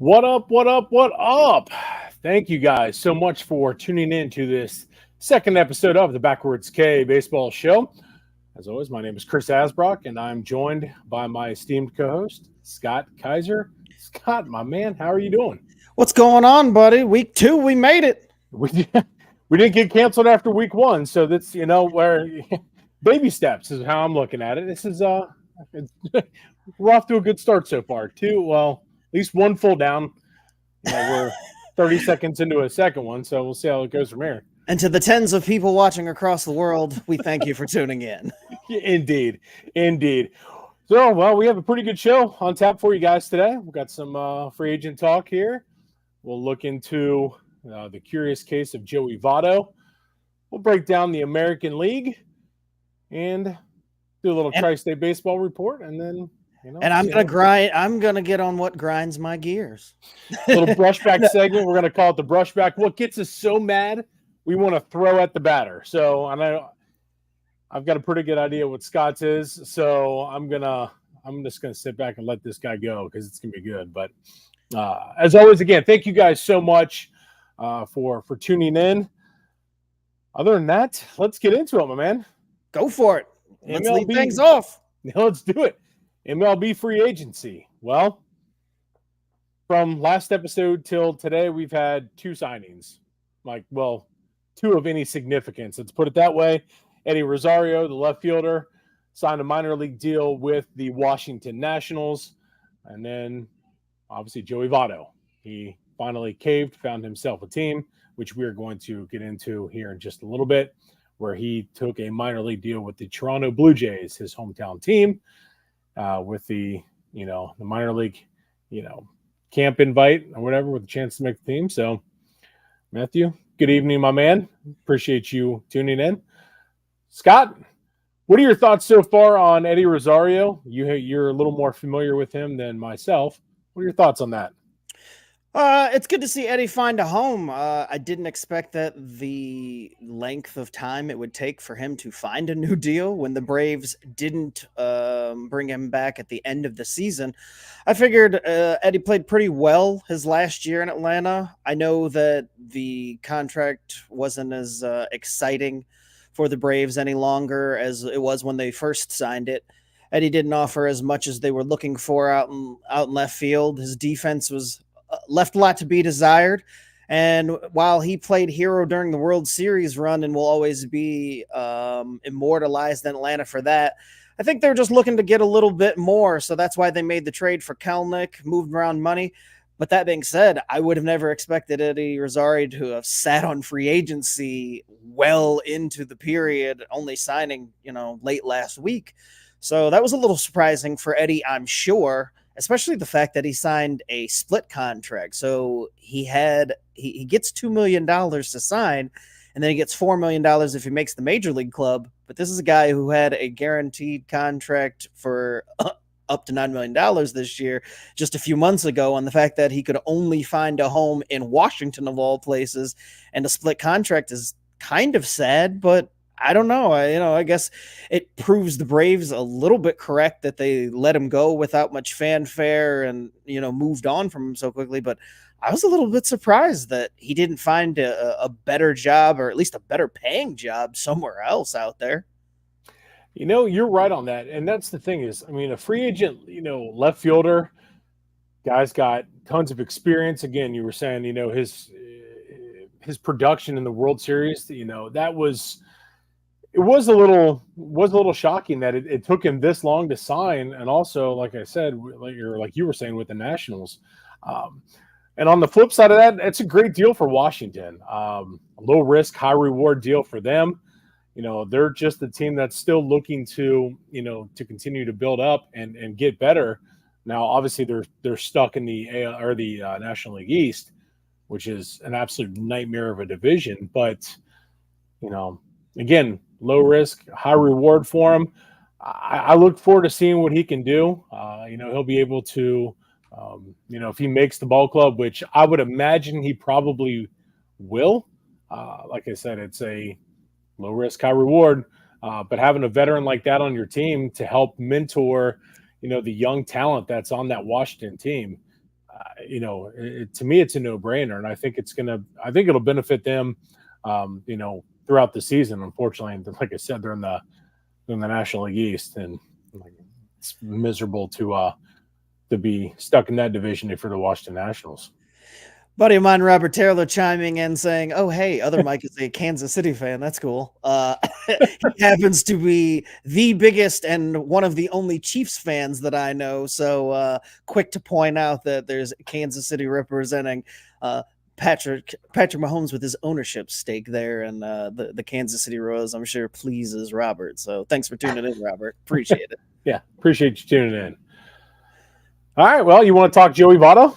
What up? What up? What up? Thank you guys so much for tuning in to this second episode of the Backwards K Baseball Show. As always, my name is Chris Asbrock, and I'm joined by my esteemed co-host, Scott Kaiser. Scott, my man, how are you doing? What's going on, buddy? Week 2, we made it. We didn't get canceled after week 1, so that's where baby steps is how I'm looking at it. This is we're off to a good start so far. At least one full down. We're 30 seconds into a second one, so we'll see how it goes from here. And to the tens of people watching across the world, we thank you for tuning in. Indeed. So, well, we have a pretty good show on tap for you guys today. We've got some free agent talk here. We'll look into the curious case of Joey Votto. We'll break down the American League and do a little Tri-State baseball report, and then I'm gonna grind. I'm gonna get on what grinds my gears. Little brushback segment. We're gonna call it the brushback. What gets us so mad, we want to throw at the batter. So I've got a pretty good idea what Scott's is. So I'm just gonna sit back and let this guy go because it's gonna be good. But as always, again, thank you guys so much for tuning in. Other than that, let's get into it, my man. Go for it. Let's lead things off. Let's do it. MLB free agency. Well, from last episode till today, we've had 2 signings. 2 of any significance. Let's put it that way. Eddie Rosario, the left fielder, signed a minor league deal with the Washington Nationals. And then, obviously, Joey Votto. He finally caved, found himself a team, which we're going to get into here in just a little bit, where he took a minor league deal with the Toronto Blue Jays, his hometown team. With the minor league, camp invite or whatever with a chance to make the team. So, Matthew, good evening, my man. Appreciate you tuning in. Scott, what are your thoughts so far on Eddie Rosario? You're a little more familiar with him than myself. What are your thoughts on that? It's good to see Eddie find a home. I didn't expect that the length of time it would take for him to find a new deal when the Braves didn't bring him back at the end of the season. I figured Eddie played pretty well his last year in Atlanta. I know that the contract wasn't as exciting for the Braves any longer as it was when they first signed it. Eddie didn't offer as much as they were looking for out in left field. His defense was left a lot to be desired. And while he played hero during the World Series run and will always be immortalized in Atlanta for that, I think they're just looking to get a little bit more. So that's why they made the trade for Kelnick, moved around money. But that being said, I would have never expected Eddie Rosario to have sat on free agency well into the period, only signing, late last week. So that was a little surprising for Eddie, I'm sure. Especially the fact that he signed a split contract. So he gets $2 million to sign, and then he gets $4 million if he makes the major league club. But this is a guy who had a guaranteed contract for up to $9 million this year, just a few months ago, on the fact that he could only find a home in Washington of all places. And a split contract is kind of sad, but I don't know. I guess it proves the Braves a little bit correct that they let him go without much fanfare and, moved on from him so quickly. But I was a little bit surprised that he didn't find a better job, or at least a better paying job somewhere else out there. You're right on that. And that's the thing is, a free agent, left fielder, guy's got tons of experience. Again, you were saying, his production in the World Series, it was a little shocking that it took him this long to sign, and also, like I said, like you were saying with the Nationals. And on the flip side of that, it's a great deal for Washington. Low risk, high reward deal for them. They're just a team that's still looking to continue to build up and get better. Now, obviously, they're stuck in the National League East, which is an absolute nightmare of a division. But again, low risk, high reward for him. I look forward to seeing what he can do. He'll be able to, if he makes the ball club, which I would imagine he probably will. Like I said, it's a low risk, high reward. But having a veteran like that on your team to help mentor, the young talent that's on that Washington team, to me, it's a no-brainer, and I think it'll benefit them, throughout the season. Unfortunately, like I said, they're in the National League East, and like, it's miserable to be stuck in that division for the Washington Nationals. Buddy of mine, Robert Taylor, chiming in saying, "Oh, hey, other Mike is a Kansas City fan. That's cool." He happens to be the biggest and one of the only Chiefs fans that I know. So quick to point out that there's Kansas City representing Patrick Mahomes with his ownership stake there, and the Kansas City Royals, I'm sure, pleases Robert. So thanks for tuning in, Robert. Appreciate it. Yeah, appreciate you tuning in. All right, well, you want to talk Joey Votto?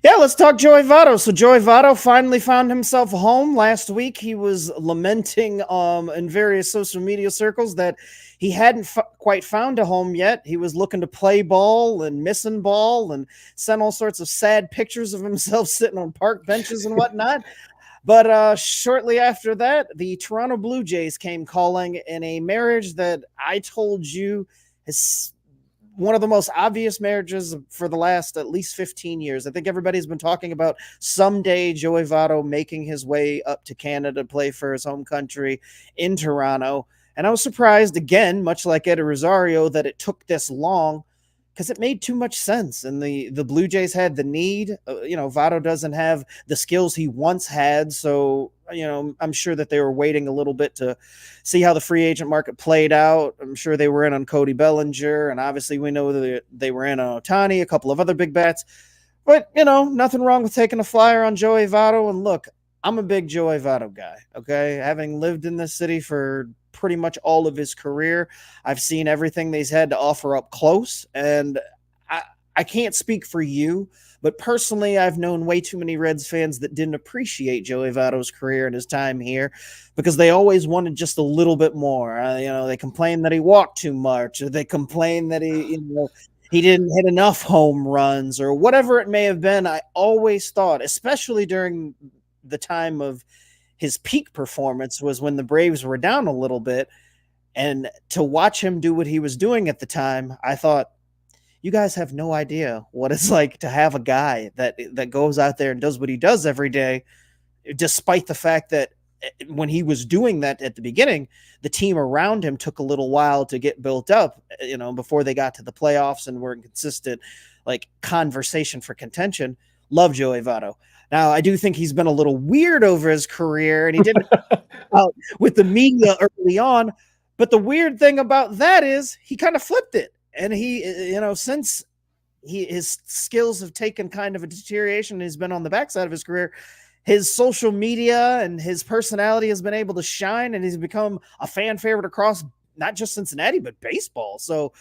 Yeah, let's talk Joey Votto. So Joey Votto finally found himself a home last week. He was lamenting in various social media circles that he hadn't quite found a home yet. He was looking to play ball and missing ball and sent all sorts of sad pictures of himself sitting on park benches and whatnot. But shortly after that, the Toronto Blue Jays came calling in a marriage that I told you is one of the most obvious marriages for the last at least 15 years. I think everybody's been talking about someday Joey Votto making his way up to Canada to play for his home country in Toronto. And I was surprised, again, much like Eddie Rosario, that it took this long, because it made too much sense. And the Blue Jays had the need. Votto doesn't have the skills he once had. So, I'm sure that they were waiting a little bit to see how the free agent market played out. I'm sure they were in on Cody Bellinger. And obviously we know that they were in on Ohtani, a couple of other big bats. But, nothing wrong with taking a flyer on Joey Votto. And look, I'm a big Joey Votto guy, okay? Having lived in this city for pretty much all of his career, I've seen everything he's had to offer up close. And I can't speak for you, but personally, I've known way too many Reds fans that didn't appreciate Joey Votto's career and his time here because they always wanted just a little bit more. They complained that he walked too much, or they complained that he didn't hit enough home runs, or whatever it may have been. I always thought, especially during the time of his peak performance, was when the Braves were down a little bit. And to watch him do what he was doing at the time, I thought, you guys have no idea what it's like to have a guy that goes out there and does what he does every day, despite the fact that when he was doing that at the beginning, the team around him took a little while to get built up, before they got to the playoffs and were in consistent conversation for contention. Love Joey Votto. Now, I do think he's been a little weird over his career, and he didn't with the media early on. But the weird thing about that is he kind of flipped it. And he, since his skills have taken kind of a deterioration, he's been on the backside of his career, his social media and his personality has been able to shine, and he's become a fan favorite across not just Cincinnati, but baseball. So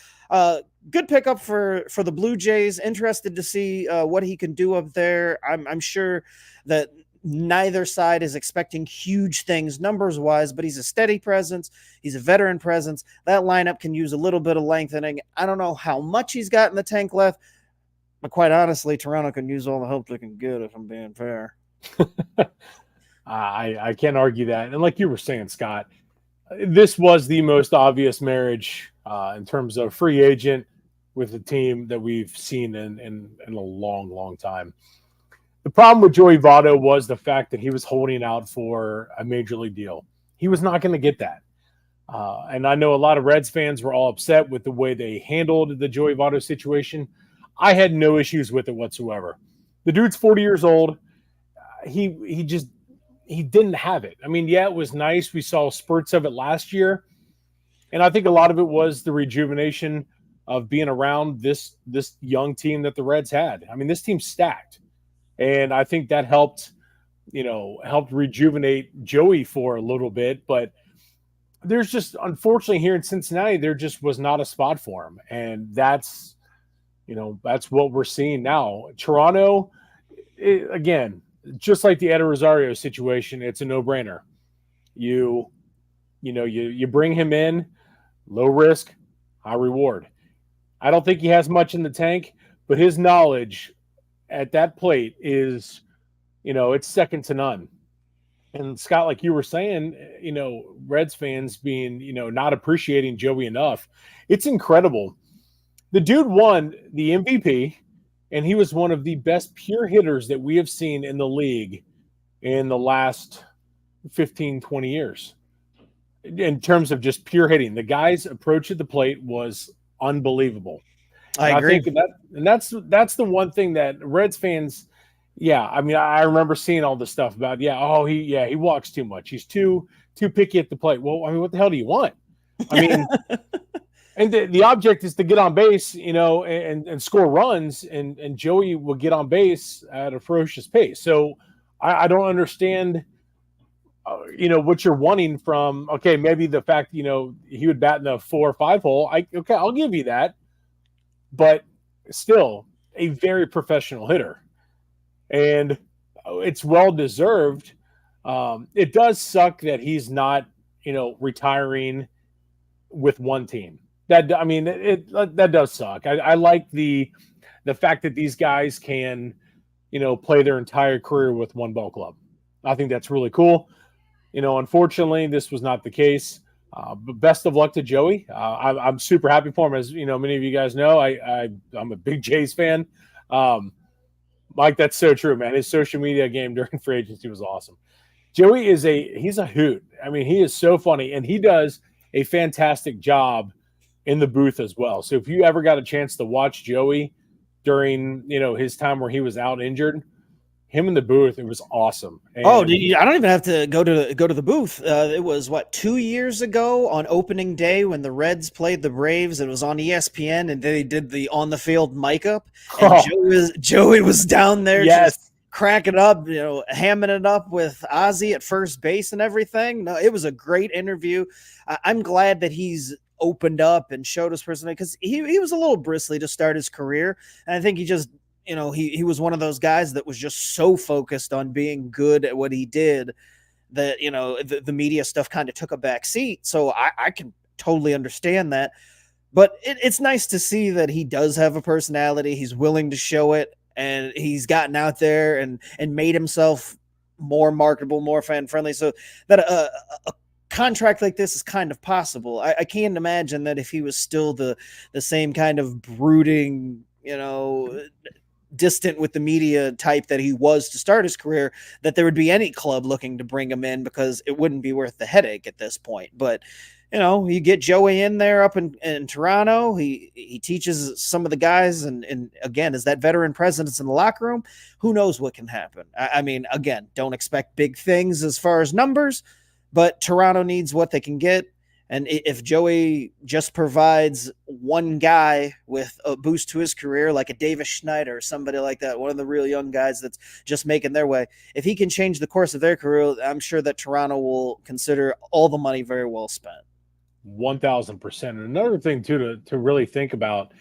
good pickup for the Blue Jays. Interested to see what he can do up there. I'm sure that neither side is expecting huge things numbers wise, but he's a steady presence. He's a veteran presence. That lineup can use a little bit of lengthening. I don't know how much he's got in the tank left, but quite honestly, Toronto can use all the help they can get, if I'm being fair. I can't argue that. And like you were saying, Scott, this was the most obvious marriage in terms of free agent with a team that we've seen in a long, long time. The problem with Joey Votto was the fact that he was holding out for a major league deal. He was not going to get that. And I know a lot of Reds fans were all upset with the way they handled the Joey Votto situation. I had no issues with it whatsoever. The dude's 40 years old. He didn't have it. I mean, yeah, it was nice. We saw spurts of it last year. And I think a lot of it was the rejuvenation of being around this young team that the Reds had. I mean, this team's stacked. And I think that helped rejuvenate Joey for a little bit. But there's just, unfortunately, here in Cincinnati, there just was not a spot for him. And that's what we're seeing now. Toronto, again, just like the Eddie Rosario situation, it's a no-brainer. You bring him in, low risk, high reward. I don't think he has much in the tank, but his knowledge at that plate is, it's second to none. And Scott, like you were saying, Reds fans being, not appreciating Joey enough. It's incredible. The dude won the MVP. and he was one of the best pure hitters that we have seen in the league in the last 15, 20 years. In terms of just pure hitting, the guy's approach at the plate was unbelievable. I And I agree. think that's the one thing that Reds fans, yeah, I mean, I remember seeing all this stuff about, he walks too much. He's too picky at the plate. Well, I mean, what the hell do you want? I mean, and the object is to get on base, and score runs, and Joey will get on base at a ferocious pace. So I don't understand, what you're wanting from. Okay, maybe the fact he would bat in the 4 or 5 hole. I'll give you that, but still a very professional hitter, and it's well deserved. It does suck that he's not, retiring with one team. That I mean, that does suck. I like the fact that these guys can, play their entire career with one ball club. I think that's really cool. Unfortunately, this was not the case. But best of luck to Joey. I'm super happy for him. As many of you guys know, I'm a big Jays fan. Mike, that's so true, man. His social media game during free agency was awesome. Joey he's a hoot. I mean, he is so funny, and he does a fantastic job in the booth as well. So if you ever got a chance to watch Joey during his time where he was out injured, him in the booth, it was awesome. And I don't even have to go to the booth. It was 2 years ago on opening day when the Reds played the Braves. It was on ESPN, and they did the on the field mic up, and Joey was down there, just cracking up, hamming it up with Ozzy at first base and everything. No, it was a great interview. I'm glad that he's opened up and showed his personality, because he was a little bristly to start his career, and I think he just he was one of those guys that was just so focused on being good at what he did that the media stuff kind of took a back seat. So I can totally understand that, but it's nice to see that he does have a personality. He's willing to show it, and he's gotten out there and made himself more marketable, more fan friendly, so that a contract like this is kind of possible. I can't imagine that if he was still the same kind of brooding, distant with the media type that he was to start his career, that there would be any club looking to bring him in, because it wouldn't be worth the headache at this point. But you get Joey in there up in Toronto. He teaches some of the guys, and again, is that veteran presence in the locker room. Who knows what can happen? I mean, again, don't expect big things as far as numbers, but Toronto needs what they can get. And if Joey just provides one guy with a boost to his career, like a Davis Schneider or somebody like that, one of the real young guys that's just making their way, if he can change the course of their career, I'm sure that Toronto will consider all the money very well spent. 1,000%. And another thing too to really think about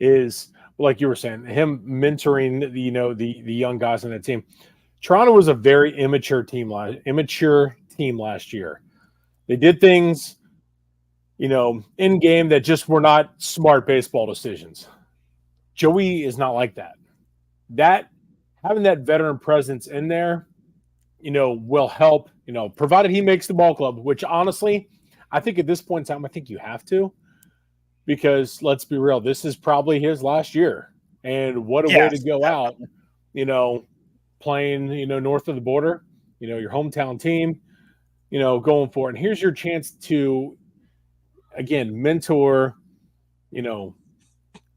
is, like you were saying, him mentoring the young guys on that team. Toronto was a very immature team last year. They did things in game that just were not smart baseball decisions. Joey is not like that. Having that veteran presence in there, will help, provided he makes the ball club, which honestly, I think at this point in time, I think you have to, because let's be real, this is probably his last year. And what a way to go out, playing, north of the border, your hometown team, going for it. And here's your chance to, again, mentor,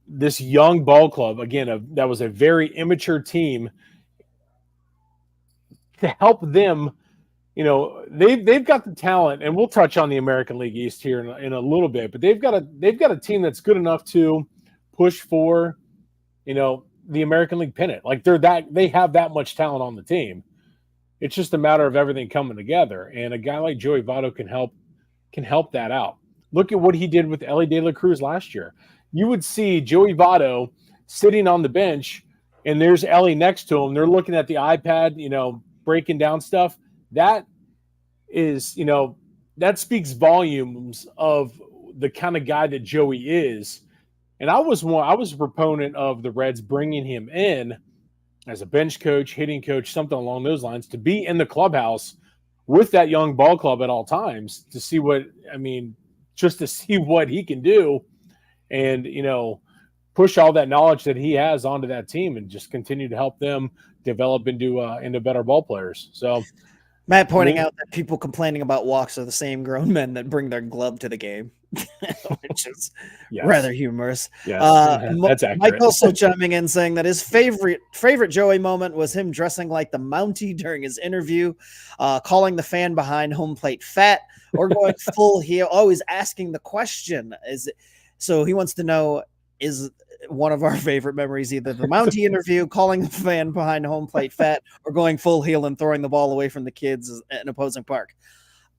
this young ball club, again, that was a very immature team, to help them. They've got the talent, and we'll touch on the American League East here in a little bit, but they've got a team that's good enough to push for, the American League pennant. Like they have that much talent on the team. It's just a matter of everything coming together, and a guy like Joey Votto can help that out. Look at what he did with Ellie De La Cruz last year. You would see Joey Votto sitting on the bench, and there's Ellie next to him. They're looking at the iPad, breaking down stuff. That is, that speaks volumes of the kind of guy that Joey is. And I was a proponent of the Reds bringing him in as a bench coach, hitting coach, something along those lines, to be in the clubhouse with that young ball club at all times, to see just to see what he can do. And, push all that knowledge that he has onto that team and just continue to help them develop into better ball players. So Matt I pointing mean, out that people complaining about walks are the same grown men that bring their glove to the game, which is rather yes, humorous. yes, that's Mike accurate. also chiming in saying that his favorite Joey moment was him dressing like the Mountie during his interview, calling the fan behind home plate fat, or going full heel. Always asking the question: Is it? So he wants to know: Is one of our favorite memories either the Mountie interview, calling the fan behind home plate fat, or going full heel and throwing the ball away from the kids at an opposing park?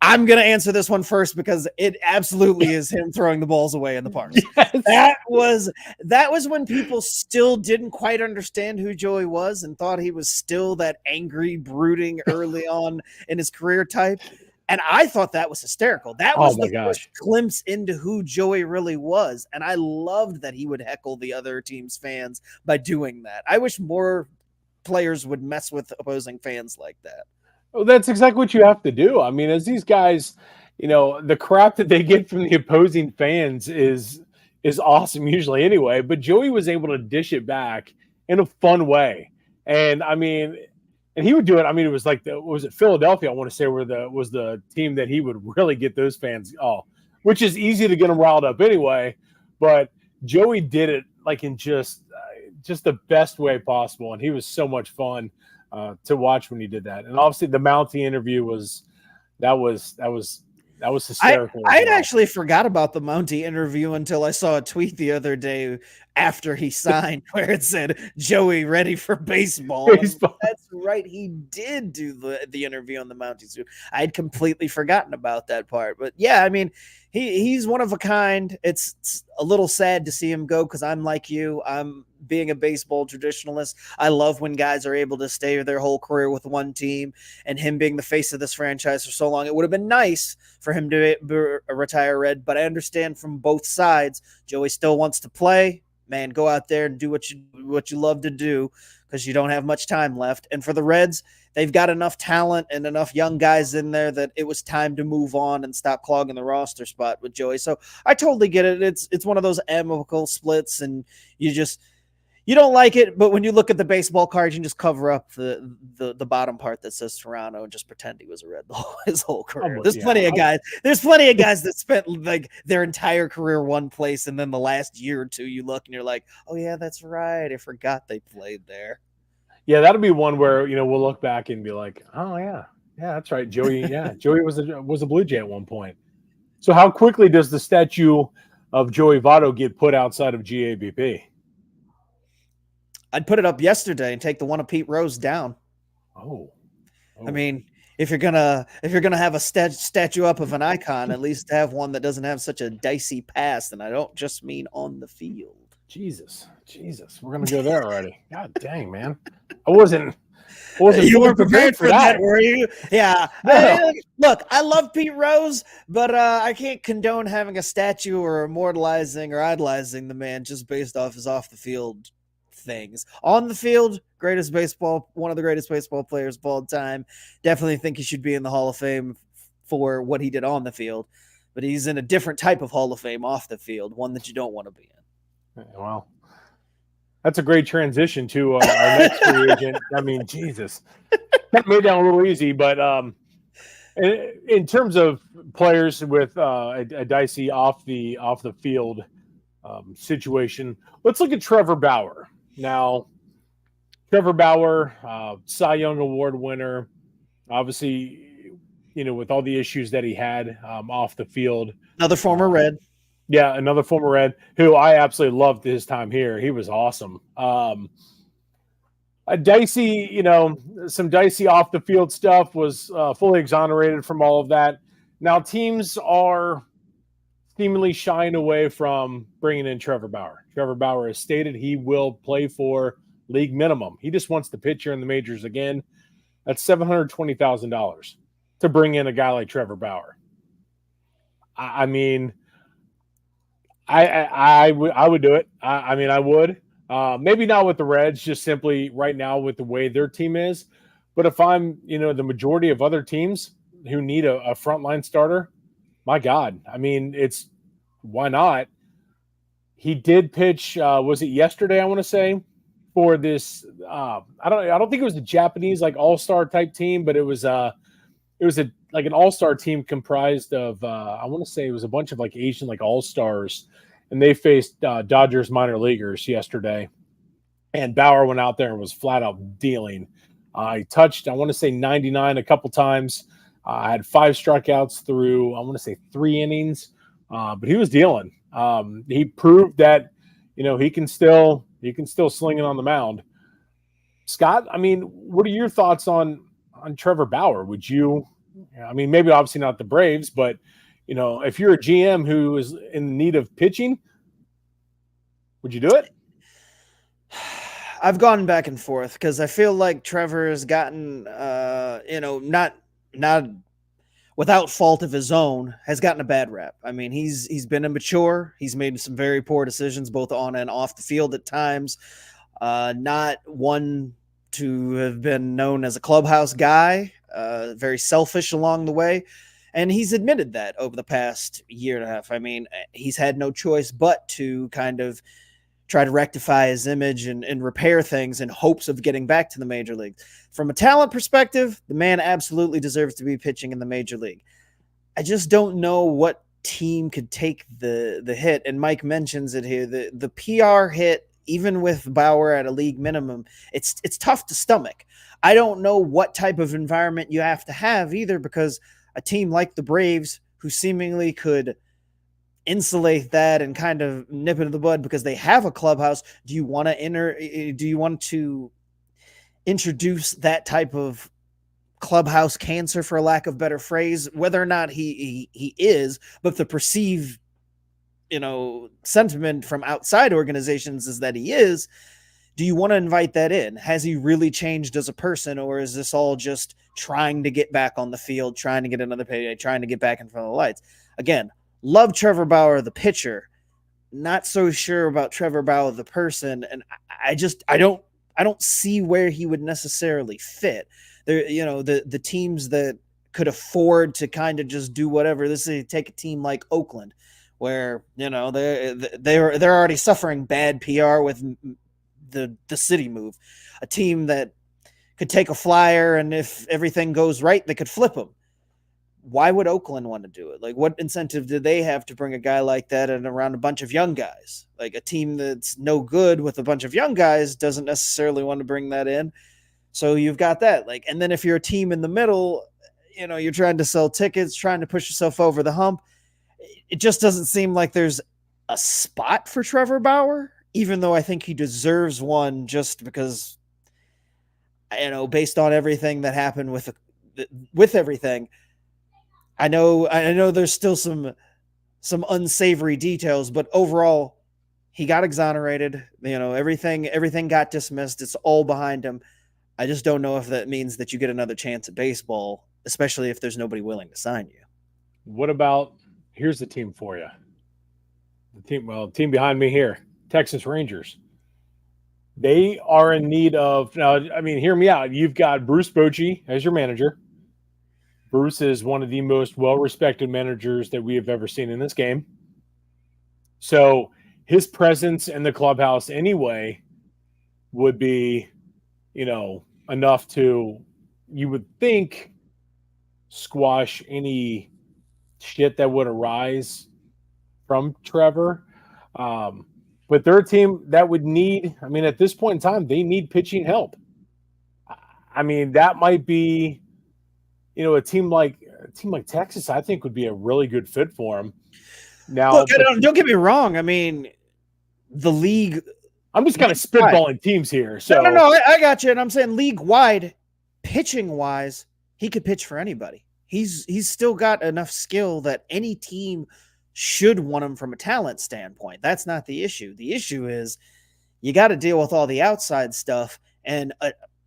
I'm going to answer this one first because it absolutely is him throwing the balls away in the parks. Yes. That was when people still didn't quite understand who Joey was and thought he was still that angry, brooding early on in his career type. And I thought that was hysterical. That Oh was my the gosh. first glimpse into who Joey really was. And I loved that he would heckle the other team's fans by doing that. I wish more players would mess with opposing fans like that. Well, that's exactly what you have to do. I mean, as these guys, the crap that they get from the opposing fans is awesome usually anyway. But Joey was able to dish it back in a fun way, and I mean, and he would do it. I mean, it was like was it Philadelphia? I want to say where was the team that he would really get those fans. Oh, which is easy to get them riled up anyway. But Joey did it like in just the best way possible, and he was so much fun to watch when he did that. And obviously the Mountie interview was hysterical. I actually forgot about the Mountie interview until I saw a tweet the other day after he signed where it said Joey ready for baseball. That's right, he did do the interview on the Mountie suit. I had completely forgotten about that part. But yeah, I mean, he's one of a kind. It's a little sad to see him go because I'm like you. I'm being a baseball traditionalist. I love when guys are able to stay their whole career with one team, and him being the face of this franchise for so long. It would have been nice for him to retire Red, but I understand from both sides. Joey still wants to play. Man, go out there and do what you love to do because you don't have much time left. And for the Reds, they've got enough talent and enough young guys in there that it was time to move on and stop clogging the roster spot with Joey. So I totally get it. It's one of those amicable splits, and you don't like it, but when you look at the baseball card, you can just cover up the bottom part that says Toronto and just pretend he was a Red his whole career. There's plenty of guys that spent like their entire career one place, and then the last year or two you look and you're like, oh yeah, that's right, I forgot they played there. Yeah, that'll be one where we'll look back and be like, oh yeah, that's right, Joey. Yeah, Joey was a Blue Jay at one point. So how quickly does the statue of Joey Votto get put outside of GABP? I'd put it up yesterday and take the one of Pete Rose down. Oh. I mean, if you're gonna have a statue up of an icon, at least have one that doesn't have such a dicey past, and I don't just mean on the field. Jesus, we're gonna go there already. God dang, man, I wasn't. You weren't prepared for that, were you? Yeah. No. Look, I love Pete Rose, but I can't condone having a statue or immortalizing or idolizing the man just based off his off the field things. On the field, one of the greatest baseball players of all time. Definitely think he should be in the Hall of Fame for what he did on the field, but he's in a different type of Hall of Fame off the field, one that you don't want to be in. Well, that's a great transition to our next free agent. I mean, Jesus, that made that a little easy, but in terms of players with a dicey off the field situation, let's look at Trevor Bauer. Now, Trevor Bauer, Cy Young Award winner, obviously, with all the issues that he had off the field. Another former Red. Yeah, another former Red who I absolutely loved his time here. He was awesome. A dicey, some dicey off the field stuff, was fully exonerated from all of that. Now teams are seemingly shying away from bringing in Trevor Bauer. Trevor Bauer has stated he will play for league minimum. He just wants to pitch here in the majors again. That's $720,000 to bring in a guy like Trevor Bauer. I mean, I would do it. I would. Maybe not with the Reds, just simply right now with the way their team is. But if I'm, the majority of other teams who need a frontline starter, my God, I mean, why not? he did pitch. Was it yesterday? I want to say for this. I don't think it was a Japanese like all-star type team, but it was a like an all-star team comprised of I want to say it was a bunch of like Asian like all-stars, and they faced Dodgers minor leaguers yesterday. And Bauer went out there and was flat out dealing. He touched, I want to say 99 a couple times. Had 5 strikeouts through, I want to say 3 innings, but he was dealing. He proved that, he can still sling it on the mound. Scott, I mean, what are your thoughts on Trevor Bauer? Would you, I mean, maybe obviously not the Braves, but if you're a GM who is in need of pitching, would you do it? I've gone back and forth because I feel like Trevor has gotten, not without fault of his own, has gotten a bad rap. I mean, he's been immature. He's made some very poor decisions, both on and off the field at times. Not one to have been known as a clubhouse guy. Very selfish along the way. And he's admitted that over the past year and a half. I mean, he's had no choice but to kind of try to rectify his image and repair things in hopes of getting back to the major league. From a talent perspective, the man absolutely deserves to be pitching in the major league. I just don't know what team could take the hit. And Mike mentions it here. The PR hit, even with Bauer at a league minimum, it's tough to stomach. I don't know what type of environment you have to have either, because a team like the Braves, who seemingly could insulate that and kind of nip it in the bud because they have a clubhouse. Do you want to introduce that type of clubhouse cancer, for lack of better phrase, whether or not he is, but the perceived, sentiment from outside organizations is that he is. Do you want to invite that in? Has he really changed as a person, or is this all just trying to get back on the field, trying to get another payday, trying to get back in front of the lights? Again, love Trevor Bauer, the pitcher. Not so sure about Trevor Bauer, the person. And I don't see where he would necessarily fit. There, the teams that could afford to kind of just do whatever. This is take a team like Oakland, where they're already suffering bad PR with the city move. A team that could take a flyer, and if everything goes right, they could flip him. Why would Oakland want to do it? Like, what incentive do they have to bring a guy like that and around a bunch of young guys? Like, a team that's no good with a bunch of young guys doesn't necessarily want to bring that in. So you've got that. Like, and then if you're a team in the middle, you're trying to sell tickets, trying to push yourself over the hump. It just doesn't seem like there's a spot for Trevor Bauer, even though I think he deserves one, just because, based on everything that happened with everything. I know there's still some unsavory details, but overall, he got exonerated. Everything got dismissed. It's all behind him. I just don't know if that means that you get another chance at baseball, especially if there's nobody willing to sign you. What about, here's the team for you. The team behind me here, Texas Rangers. They are in need of, now, I mean, hear me out. You've got Bruce Bochy as your manager. Bruce is one of the most well-respected managers that we have ever seen in this game. So his presence in the clubhouse anyway would be, enough to, you would think, squash any shit that would arise from Trevor. But they're a team that would need, I mean, at this point in time, they need pitching help. I mean, that might be, a team like Texas, I think, would be a really good fit for him. Now, look, don't get me wrong. I mean, the league. I'm just kind of spitballing teams here. So no, I got you. And I'm saying league wide, pitching wise, he could pitch for anybody. He's still got enough skill that any team should want him from a talent standpoint. That's not the issue. The issue is you got to deal with all the outside stuff, and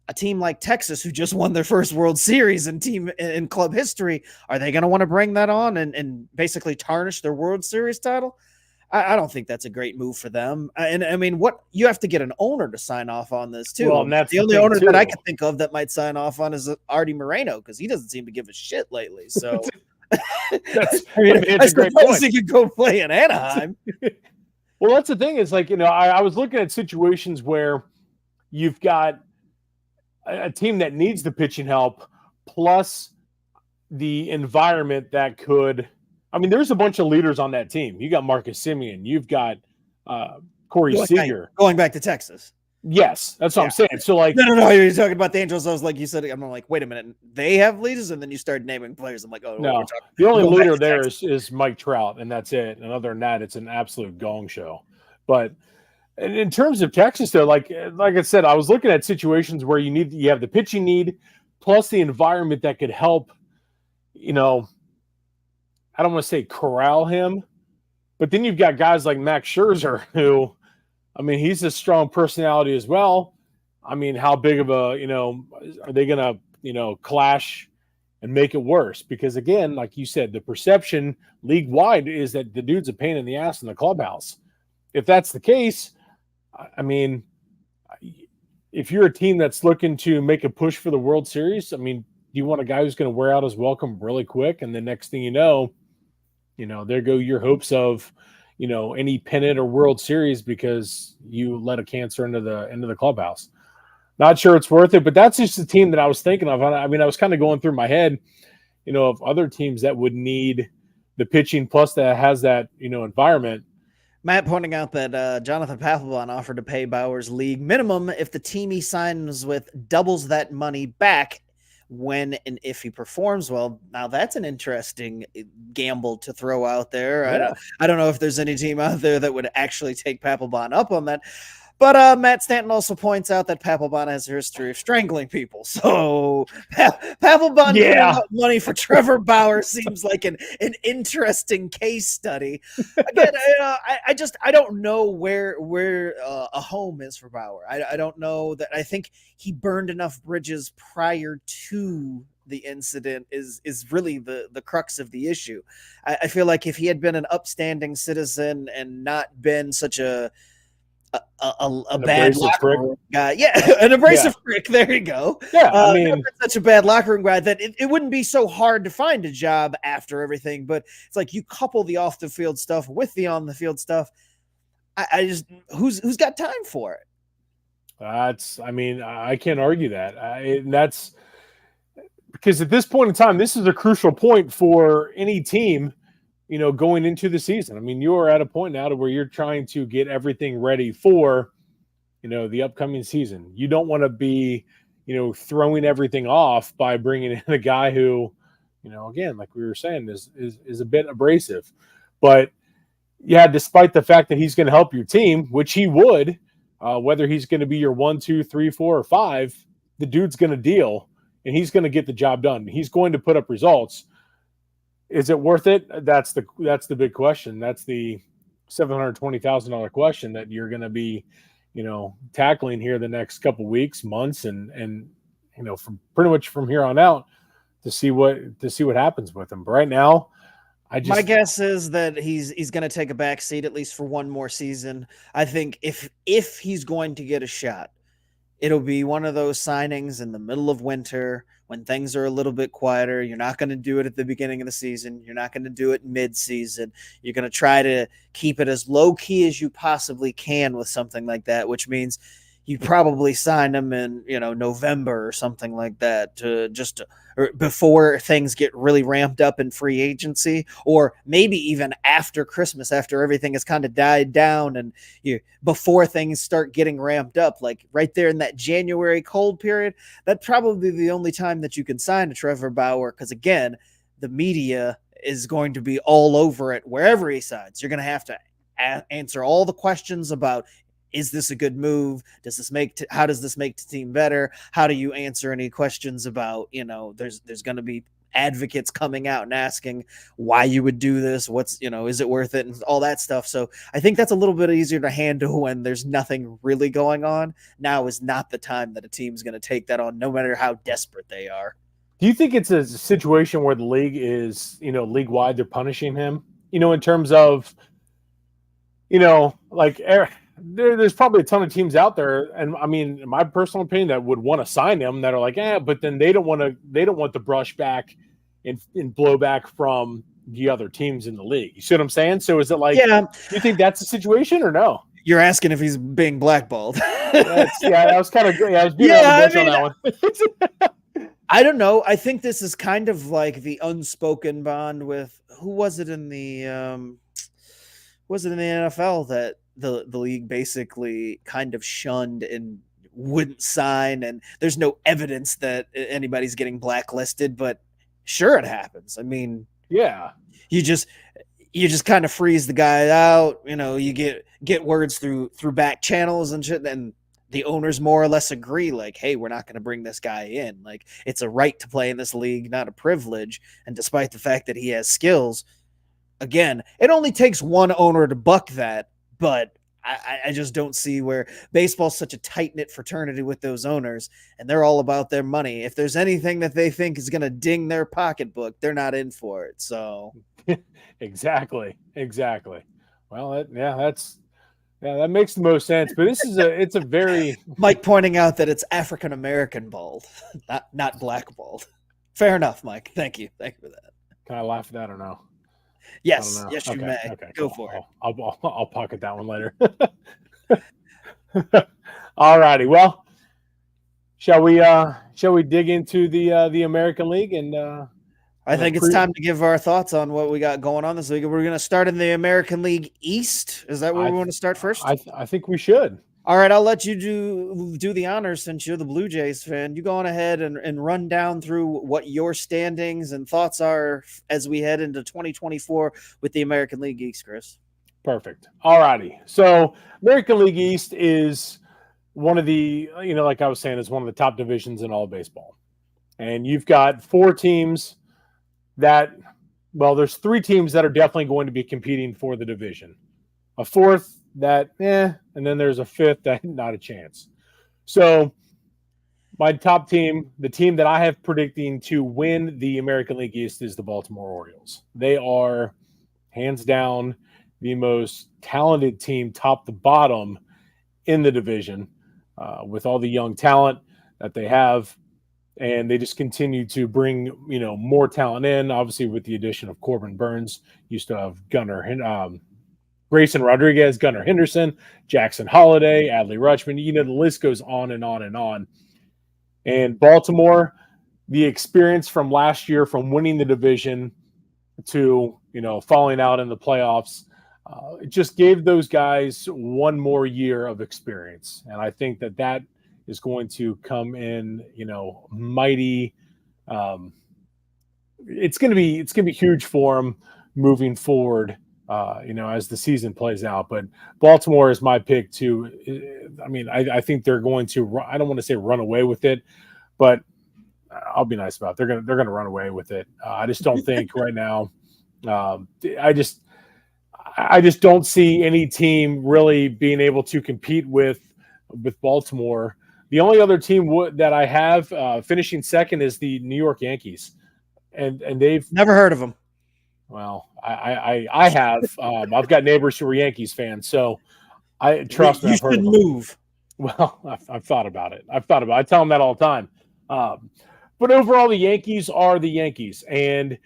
a team like Texas, who just won their first World Series in club history, are they going to want to bring that on and basically tarnish their World Series title? I don't think that's a great move for them. And I mean, what you have to get an owner to sign off on this too. Well, and that's the only owner that I can think of that might sign off on is Artie Moreno, because he doesn't seem to give a shit lately. So I suppose he could go play in Anaheim. Well, that's the thing is like, I was looking at situations where you've got a team that needs the pitching help plus the environment that could. I mean, there's a bunch of leaders on that team. You got Marcus Simeon, you've got Corey Seager. Going back to Texas. Yes, that's what I'm saying. So like, no, you're talking about the Angels. I was like, you said, I'm like, wait a minute, they have leaders, and then you started naming players. I'm like, oh no, the only leader there is Mike Trout, and that's it. And other than that, it's an absolute gong show. But in terms of Texas, though, like I said, I was looking at situations where you have the pitching need plus the environment that could help. I don't want to say corral him, but then you've got guys like Max Scherzer who, I mean, he's a strong personality as well. I mean, how big of a, are they going to, clash and make it worse? Because again, like you said, the perception league wide is that the dude's a pain in the ass in the clubhouse. If that's the case, I mean, if you're a team that's looking to make a push for the World Series, I mean, do you want a guy who's going to wear out his welcome really quick? And the next thing you know, there go your hopes of, any pennant or World Series because you let a cancer into the clubhouse. Not sure it's worth it, but that's just the team that I was thinking of. I mean, I was kind of going through my head, of other teams that would need the pitching plus that has that, environment. Matt pointing out that Jonathan Papelbon offered to pay Bauer's league minimum if the team he signs with doubles that money back when and if he performs well. Now that's an interesting gamble to throw out there. Yeah. I don't know if there's any team out there that would actually take Papelbon up on that. But Matt Stanton also points out that Papelbon has a history of strangling people. So Papelbon putting out money for Trevor Bauer seems like an interesting case study. Again, I don't know where a home is for Bauer. I don't know that. I think he burned enough bridges prior to the incident is really the crux of the issue. I feel like if he had been an upstanding citizen and not been such a bad locker room guy. Yeah, an abrasive prick. There you go. Yeah, I mean, such a bad locker room guy that it wouldn't be so hard to find a job after everything. But it's like you couple the off the field stuff with the on the field stuff. I just who's got time for it? I can't argue that. That's because at this point in time, this is a crucial point for any team. Going into the season. I mean, you are at a point now to where you're trying to get everything ready for, the upcoming season. You don't want to be, throwing everything off by bringing in a guy who, again, like we were saying, is a bit abrasive. But yeah, despite the fact that he's going to help your team, which he would, whether he's going to be your 1, 2, 3, 4, or 5, the dude's going to deal and he's going to get the job done. He's going to put up results. Is it worth it? That's the big question. That's the $720,000 question that you're going to be, tackling here the next couple weeks, months, and from pretty much from here on out to see what happens with him. But right now, my guess is that he's going to take a back seat at least for one more season. I think if he's going to get a shot, it'll be one of those signings in the middle of winter when things are a little bit quieter. You're not going to do it at the beginning of the season. You're not going to do it mid-season. You're going to try to keep it as low-key as you possibly can with something like that, which means you probably sign him in, November or something like that or before things get really ramped up in free agency, or maybe even after Christmas, after everything has kind of died down and before things start getting ramped up, like right there in that January cold period. That's probably the only time that you can sign a Trevor Bauer. Cause again, the media is going to be all over it wherever he signs. You're going to have to answer all the questions about, is this a good move? How does this make the team better? How do you answer any questions about, there's going to be advocates coming out and asking why you would do this. What's, is it worth it? And all that stuff. So I think that's a little bit easier to handle when there's nothing really going on. Now is not the time that a team's going to take that on, no matter how desperate they are. Do you think it's a situation where the league is, league wide, they're punishing him, in terms of, like there's probably a ton of teams out there, and I mean, in my personal opinion, that would want to sign him that are like, but then they don't want the brush back and blowback from the other teams in the league. You see what I'm saying? So is it like, Yeah, do you think that's the situation or no? you're asking if he's being blackballed. I was kind of great. I was being Yeah, on the bush I on mean, that one. I don't know. I think this is kind of like the unspoken bond with who was it in the NFL that the league basically kind of shunned and wouldn't sign, and there's no evidence that anybody's getting blacklisted, but sure it happens. I mean, Yeah. you just kind of freeze the guy out, you get words through back channels and shit, and the owners more or less agree, like, hey, we're not going to bring this guy in. Like, it's a right to play in this league, not a privilege. And despite the fact that he has skills, again, it only takes one owner to buck that, but I just don't see where baseball's such a tight-knit fraternity with those owners, and they're all about their money. If there's anything that they think is going to ding their pocketbook, they're not in for it. So Exactly. Well, that makes the most sense. But it's a very Mike pointing out that it's African American bald, not black bald. Fair enough, Mike. Thank you for that. Can I laugh at that or no? Yes, yes, you may. Okay, Go cool. for it. I'll pocket that one later. All righty. Well, shall we dig into the American League and I think it's time to give our thoughts on what we got going on this week. We're going to start in the American League East. Is that where we want to start first? I think we should. All right, I'll let you do the honors since you're the Blue Jays fan. You go on ahead and run down through what your standings and thoughts are as we head into 2024 with the American League East, Chris. Perfect. All righty. So American League East is one of the, like I was saying, is one of the top divisions in all of baseball. And you've got four teams there's three teams that are definitely going to be competing for the division. A fourth that, and then there's a fifth that not a chance. So my top team, the team that I have predicting to win the American League East is the Baltimore Orioles. They are hands down the most talented team top to bottom in the division with all the young talent that they have. And they just continue to bring, more talent in. Obviously, with the addition of Corbin Burns, used to have Grayson Rodriguez, Gunnar Henderson, Jackson Holliday, Adley Rutschman. The list goes on and on and on. And Baltimore, the experience from last year, from winning the division to falling out in the playoffs, it just gave those guys one more year of experience. And I think that is going to come in, mighty. It's going to be huge for them moving forward, as the season plays out. But Baltimore is my pick too. I mean, I think they're going to. I don't want to say run away with it, but I'll be nice about it. They're going to run away with it. I just don't think right now. I just don't see any team really being able to compete with Baltimore. The only other team that I have finishing second is the New York Yankees, and they've never heard of them. Well, I have. I've got neighbors who are Yankees fans, so I trust me. You should move. Well, I've thought about it. I tell them that all the time. But overall, the Yankees are the Yankees, and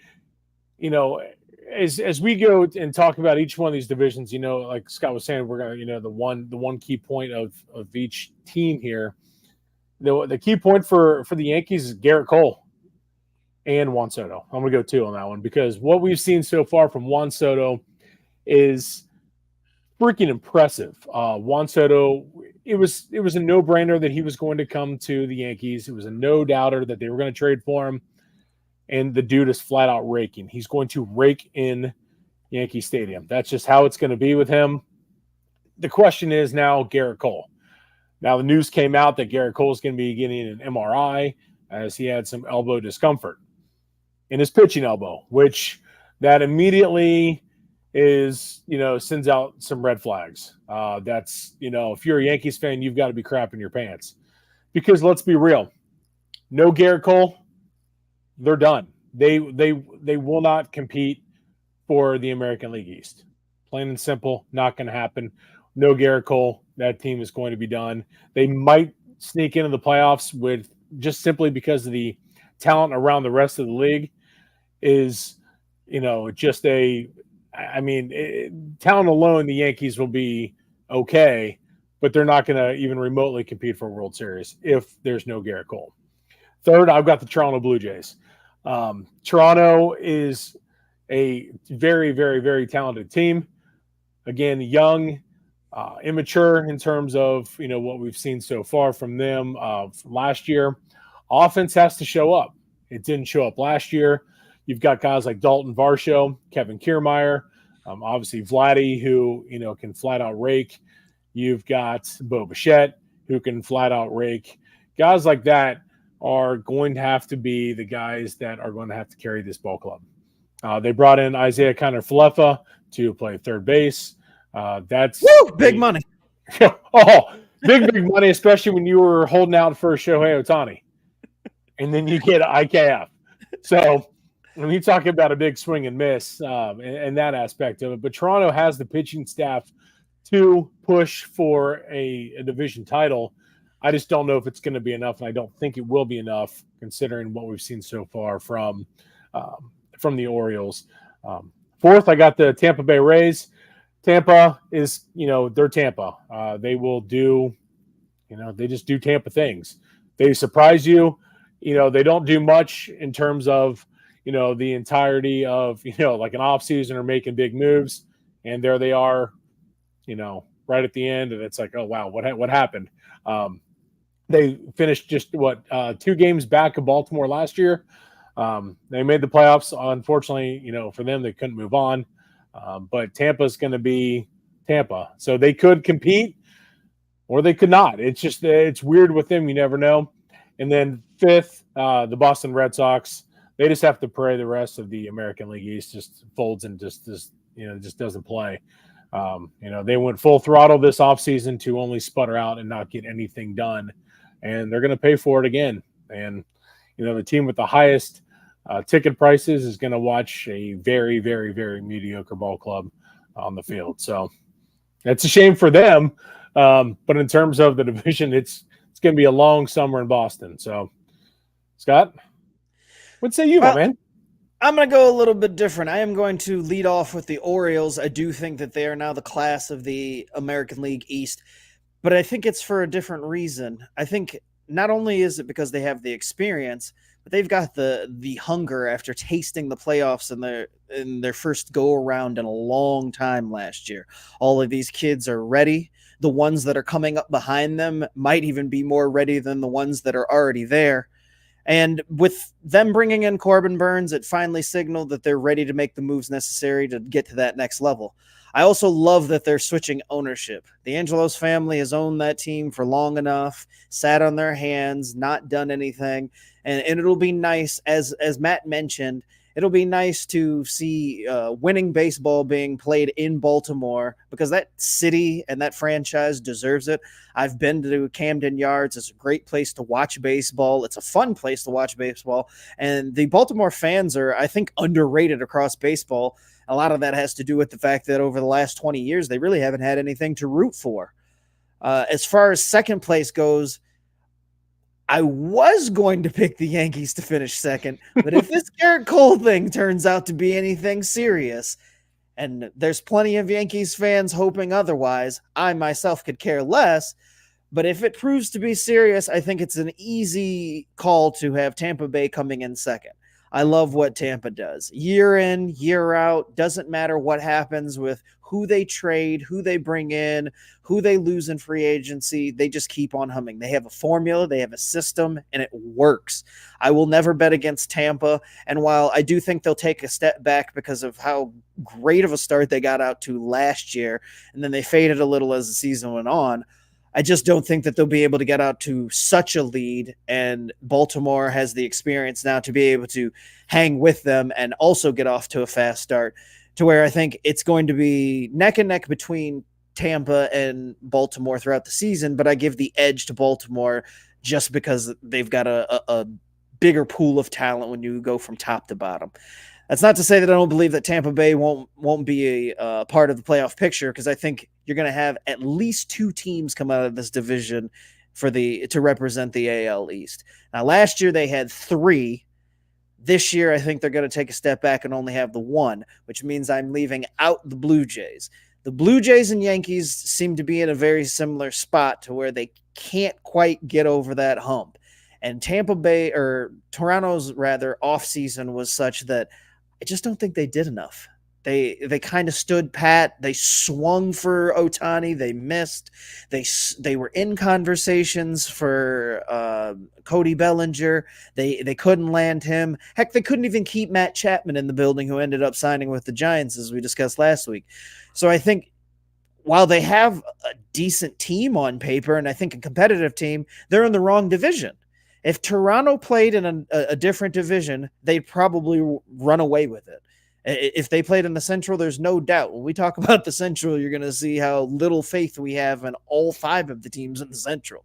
as we go and talk about each one of these divisions, like Scott was saying, we're gonna, the one key point of each team here. The key point for the Yankees is Garrett Cole and Juan Soto. I'm going to go two on that one because what we've seen so far from Juan Soto is freaking impressive. Juan Soto, it was a no-brainer that he was going to come to the Yankees. It was a no-doubter that they were going to trade for him, and the dude is flat out raking. He's going to rake in Yankee Stadium. That's just how it's going to be with him. The question is now Garrett Cole. Now, the news came out that Garrett Cole is going to be getting an MRI as he had some elbow discomfort in his pitching elbow, which that immediately is, sends out some red flags. That's, if you're a Yankees fan, you've got to be crapping your pants. Because let's be real, no Garrett Cole, they're done. They will not compete for the American League East. Plain and simple, not going to happen. No Garrett Cole, that team is going to be done. They might sneak into the playoffs with just simply because of the talent around the rest of the league is just talent alone, the Yankees will be okay, but they're not going to even remotely compete for a World Series if there's no Garrett Cole. Third, I've got the Toronto Blue Jays. Toronto is a very, very, very talented team. Again, young, immature in terms of what we've seen so far from them from last year. Offense has to show up. It didn't show up last year. You've got guys like Dalton Varsho, Kevin Kiermaier, obviously Vladdy, who can flat out rake. You've got Bo Bichette, who can flat out rake. Guys like that are going to have to be the guys that are going to have to carry this ball club. They brought in Isaiah Kiner-Falefa to play third base. That's big money. Big money, especially when you were holding out for Shohei Ohtani, and then you get IKF. So when you talk about a big swing and miss and that aspect of it, but Toronto has the pitching staff to push for a division title. I just don't know if it's going to be enough, and I don't think it will be enough considering what we've seen so far from the Orioles. Fourth, I got the Tampa Bay Rays. Tampa is, they're Tampa. They will do, they just do Tampa things. They surprise you. They don't do much in terms of, the entirety of, like an offseason or making big moves. And there they are, right at the end. And it's like, oh, wow, what happened? They finished just 2 games back of Baltimore last year. They made the playoffs. Unfortunately, for them, they couldn't move on. But Tampa's going to be Tampa. So they could compete or they could not. It's weird with them. You never know. And then fifth, the Boston Red Sox. They just have to pray the rest of the American League East just folds and just doesn't play. They went full throttle this offseason to only sputter out and not get anything done. And they're going to pay for it again. And, the team with the highest ticket prices is going to watch a very, very, very mediocre ball club on the field. So it's a shame for them. But in terms of the division, it's going to be a long summer in Boston. So, Scott, what say you, my man? I'm going to go a little bit different. I am going to lead off with the Orioles. I do think that they are now the class of the American League East, but I think it's for a different reason. I think not only is it because they have the experience, but they've got the hunger after tasting the playoffs in their first go around in a long time last year. All of these kids are ready. The ones that are coming up behind them might even be more ready than the ones that are already there. And with them bringing in Corbin Burns, it finally signaled that they're ready to make the moves necessary to get to that next level. I also love that they're switching ownership. The Angelos family has owned that team for long enough, sat on their hands, not done anything. And it'll be nice, as Matt mentioned, it'll be nice to see winning baseball being played in Baltimore because that city and that franchise deserves it. I've been to Camden Yards. It's a great place to watch baseball. It's a fun place to watch baseball. And the Baltimore fans are, I think, underrated across baseball. A lot of that has to do with the fact that over the last 20 years, they really haven't had anything to root for. As far as second place goes, I was going to pick the Yankees to finish second, but if this Garrett Cole thing turns out to be anything serious, and there's plenty of Yankees fans hoping otherwise, I myself could care less. But if it proves to be serious, I think it's an easy call to have Tampa Bay coming in second. I love what Tampa does. Year in, year out, doesn't matter what happens with who they trade, who they bring in, who they lose in free agency. They just keep on humming. They have a formula, they have a system, and it works. I will never bet against Tampa. And while I do think they'll take a step back because of how great of a start they got out to last year, and then they faded a little as the season went on, I just don't think that they'll be able to get out to such a lead, and Baltimore has the experience now to be able to hang with them and also get off to a fast start, to where I think it's going to be neck and neck between Tampa and Baltimore throughout the season, but I give the edge to Baltimore just because they've got a bigger pool of talent when you go from top to bottom. That's not to say that I don't believe that Tampa Bay won't be a part of the playoff picture, because I think you're going to have at least 2 teams come out of this division to represent the AL East. Now, last year they had 3. This year, I think they're going to take a step back and only have the one, which means I'm leaving out the Blue Jays. The Blue Jays and Yankees seem to be in a very similar spot to where they can't quite get over that hump. And Tampa Bay, or Toronto's rather, offseason was such that I just don't think they did enough. They kind of stood pat. They swung for Ohtani. They missed. They were in conversations for Cody Bellinger. They couldn't land him. Heck, they couldn't even keep Matt Chapman in the building, who ended up signing with the Giants, as we discussed last week. So I think while they have a decent team on paper, and I think a competitive team, they're in the wrong division. If Toronto played in a different division, they'd probably run away with it. If they played in the Central, there's no doubt. When we talk about the Central, you're going to see how little faith we have in all 5 of the teams in the Central.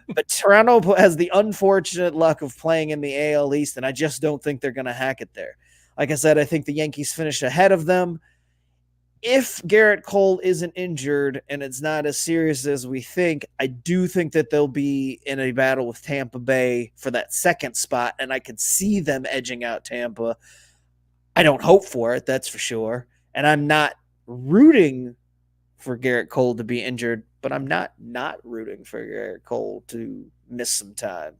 But Toronto has the unfortunate luck of playing in the AL East, and I just don't think they're going to hack it there. Like I said, I think the Yankees finish ahead of them. If Garrett Cole isn't injured and it's not as serious as we think, I do think that they'll be in a battle with Tampa Bay for that second spot, and I could see them edging out Tampa. I don't hope for it, that's for sure. And I'm not rooting for Garrett Cole to be injured, but I'm not rooting for Garrett Cole to miss some time.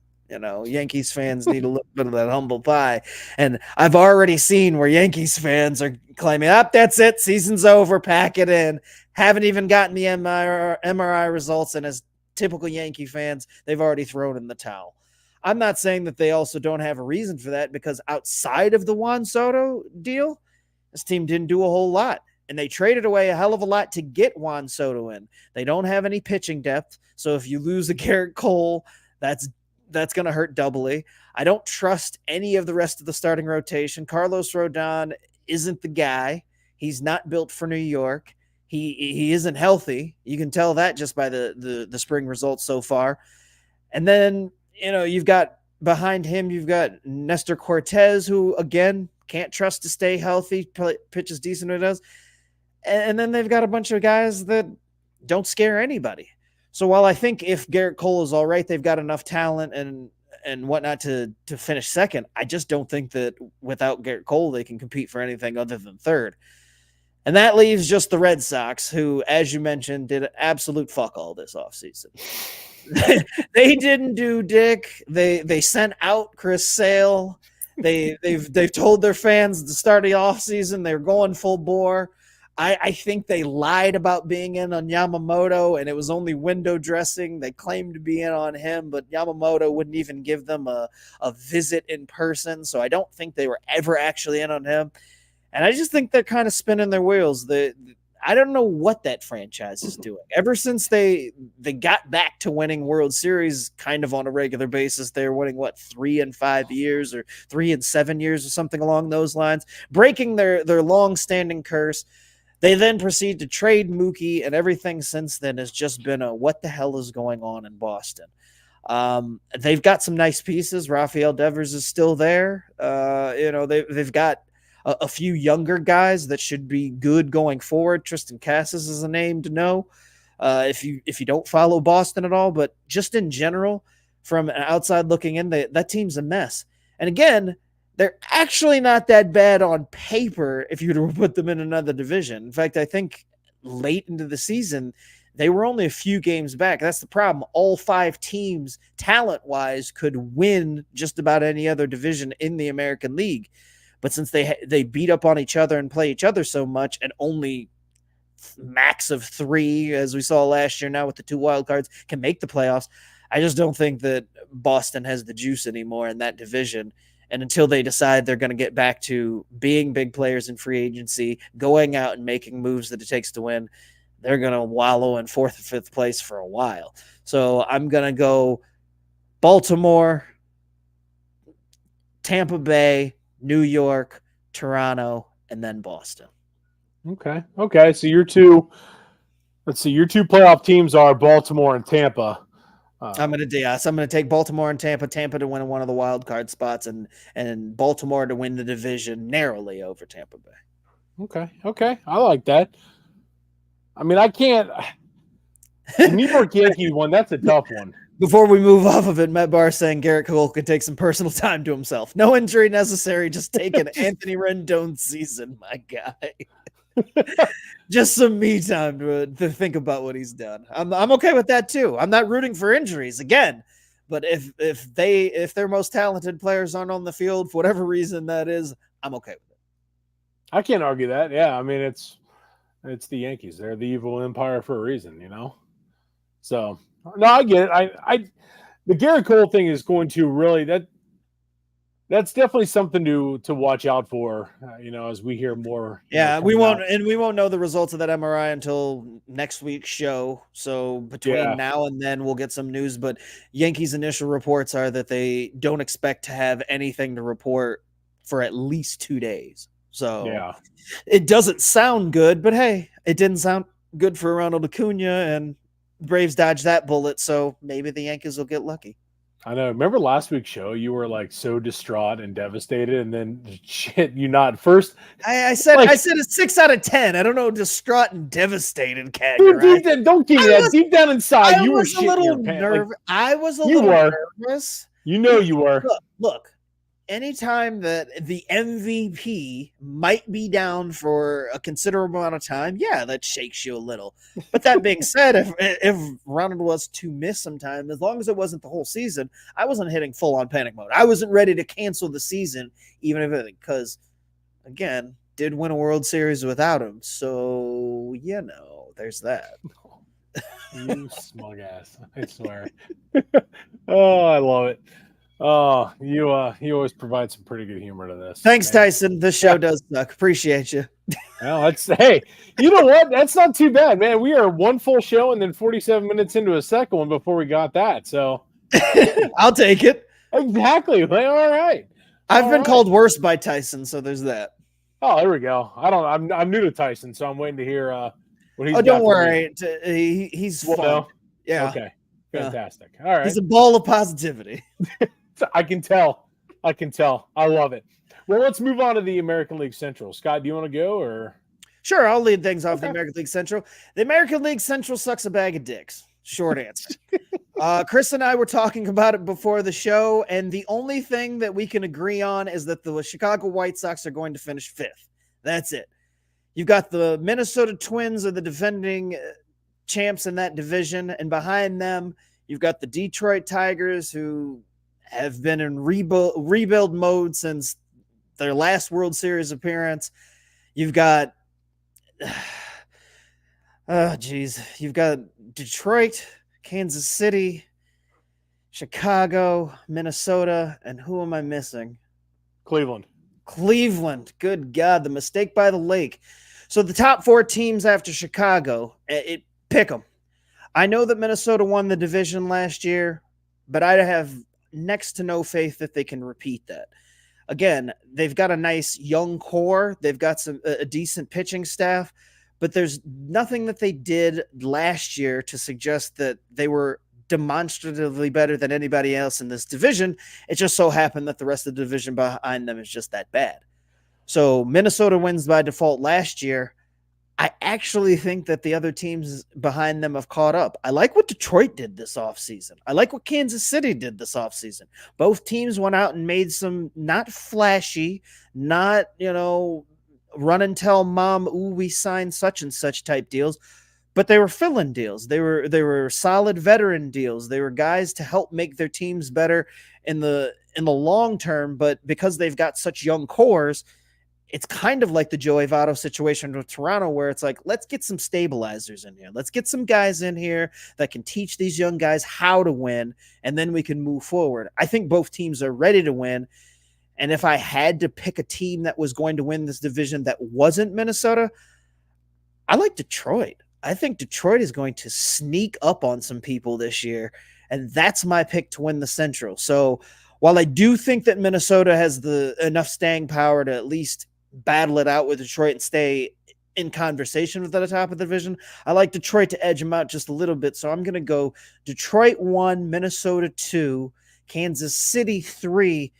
Yankees fans need a little bit of that humble pie. And I've already seen where Yankees fans are claiming, that's it, season's over, pack it in. Haven't even gotten the MRI results, and as typical Yankee fans, they've already thrown in the towel. I'm not saying that they also don't have a reason for that, because outside of the Juan Soto deal, this team didn't do a whole lot. And they traded away a hell of a lot to get Juan Soto in. They don't have any pitching depth. So if you lose a Garrett Cole, that's going to hurt doubly. I don't trust any of the rest of the starting rotation. Carlos Rodon isn't the guy. He's not built for New York. He isn't healthy. You can tell that just by the spring results so far. And then, you've got behind him, you've got Nestor Cortez, who, again, can't trust to stay healthy, pitches decent when it does. And then they've got a bunch of guys that don't scare anybody. So while I think if Garrett Cole is all right, they've got enough talent and whatnot to finish second, I just don't think that without Garrett Cole, they can compete for anything other than third. And that leaves just the Red Sox, who, as you mentioned, did an absolute fuck all this offseason. They didn't do dick. They sent out Chris Sale. They've told their fans at the start of the offseason they're going full bore. I think they lied about being in on Yamamoto, and it was only window dressing. They claimed to be in on him, but Yamamoto wouldn't even give them a visit in person. So I don't think they were ever actually in on him. And I just think they're kind of spinning their wheels. I don't know what that franchise is doing. Ever since they got back to winning World Series kind of on a regular basis, they're winning, 3 and 5 years or 3 and 7 years or something along those lines, breaking their long-standing curse. They then proceed to trade Mookie, and everything since then has just been a what the hell is going on in Boston. They've got some nice pieces. Rafael Devers is still there. They've got a few younger guys that should be good going forward. Tristan Cassis is a name to know if you don't follow Boston at all. But just in general, from an outside looking in, that team's a mess. And again, they're actually not that bad on paper if you were to put them in another division. In fact, I think late into the season, they were only a few games back. That's the problem. All 5 teams, talent-wise, could win just about any other division in the American League. But since they beat up on each other and play each other so much, and only max of 3, as we saw last year now with the 2 wild cards, can make the playoffs, I just don't think that Boston has the juice anymore in that division. And until they decide they're going to get back to being big players in free agency, going out and making moves that it takes to win, they're going to wallow in 4th or 5th place for a while. So I'm going to go Baltimore, Tampa Bay, New York, Toronto, and then Boston. Okay. So your two playoff teams are Baltimore and Tampa. I'm going to take Baltimore and Tampa to win one of the wild card spots, and Baltimore to win the division narrowly over Tampa Bay. Okay. I like that. I mean, I can't. The New York Yankee one, that's a tough one. Before we move off of it, Matt Barr saying Garrett Cole can take some personal time to himself. No injury necessary. Just take an Anthony Rendon season, my guy. Just some me time to think about what he's done. I'm okay with that too. I'm not rooting for injuries again, but if their most talented players aren't on the field for whatever reason that is, I'm okay with it. I can't argue that. Yeah, I mean it's the Yankees. They're the evil empire for a reason, So no, I get it. I the Garrett Cole thing is going to really that's definitely something to watch out for. As we hear more. Yeah, we won't know the results of that MRI until next week's show. So between now and then, we'll get some news. But Yankees' initial reports are that they don't expect to have anything to report for at least 2 days. So it doesn't sound good, but hey, it didn't sound good for Ronald Acuna, and Braves dodged that bullet. So maybe the Yankees will get lucky. I know. Remember last week's show? You were like so distraught and devastated, and then shit, you not first. I said a 6 out of 10. I don't know, distraught and devastated, Cat. Dude, don't give me that. Deep down inside, you were a little nervous. I was a little nervous. You were. Look. Anytime that the MVP might be down for a considerable amount of time, yeah, that shakes you a little. But that being said, if Ronald was to miss some time, as long as it wasn't the whole season, I wasn't hitting full on panic mode. I wasn't ready to cancel the season, even if because, again, did win a World Series without him. So, there's that. You smug ass, I swear. Oh, I love it. Oh, you always provide some pretty good humor to this. Thanks, Tyson. This show does suck. Appreciate you. Well, hey, you know what? That's not too bad, man. We are one full show and then 47 minutes into a second one before we got that. So I'll take it. Exactly. All right. I've been called worse by Tyson, so there's that. Oh, there we go. I'm new to Tyson, so I'm waiting to hear what he's. Oh, don't worry. He's fun. No? Yeah. Okay. Fantastic. All right. He's a ball of positivity. I can tell. I love it. Well, let's move on to the American League Central. Scott, do you want to go or? Sure, I'll lead things off the American League Central. The American League Central sucks a bag of dicks. Short answer. Chris and I were talking about it before the show, and the only thing that we can agree on is that the Chicago White Sox are going to finish 5th. That's it. You've got the Minnesota Twins are the defending champs in that division, and behind them, you've got the Detroit Tigers, who have been in rebuild mode since their last World Series appearance. You've got, you've got Detroit, Kansas City, Chicago, Minnesota, and who am I missing? Cleveland. Good God, the mistake by the lake. So the top 4 teams after Chicago, pick them. I know that Minnesota won the division last year, but I have next to no faith that they can repeat that. Again, they've got a nice young core. They've got a decent pitching staff, but there's nothing that they did last year to suggest that they were demonstratively better than anybody else in this division. It just so happened that the rest of the division behind them is just that bad. So Minnesota wins by default last year. I actually think that the other teams behind them have caught up. I like what Detroit did this offseason. I like what Kansas City did this offseason. Both teams went out and made some not flashy, not, run and tell mom, ooh, we signed such and such type deals, but they were fill-in deals. They were solid veteran deals. They were guys to help make their teams better in the long term, but because they've got such young cores, it's kind of like the Joey Votto situation with Toronto, where it's like, let's get some stabilizers in here. Let's get some guys in here that can teach these young guys how to win, and then we can move forward. I think both teams are ready to win. And if I had to pick a team that was going to win this division that wasn't Minnesota, I like Detroit. I think Detroit is going to sneak up on some people this year, and that's my pick to win the Central. So while I do think that Minnesota has enough staying power to at least battle it out with Detroit and stay in conversation with the top of the division, I like Detroit to edge them out just a little bit. So I'm going to go Detroit 1, Minnesota 2, Kansas City 3,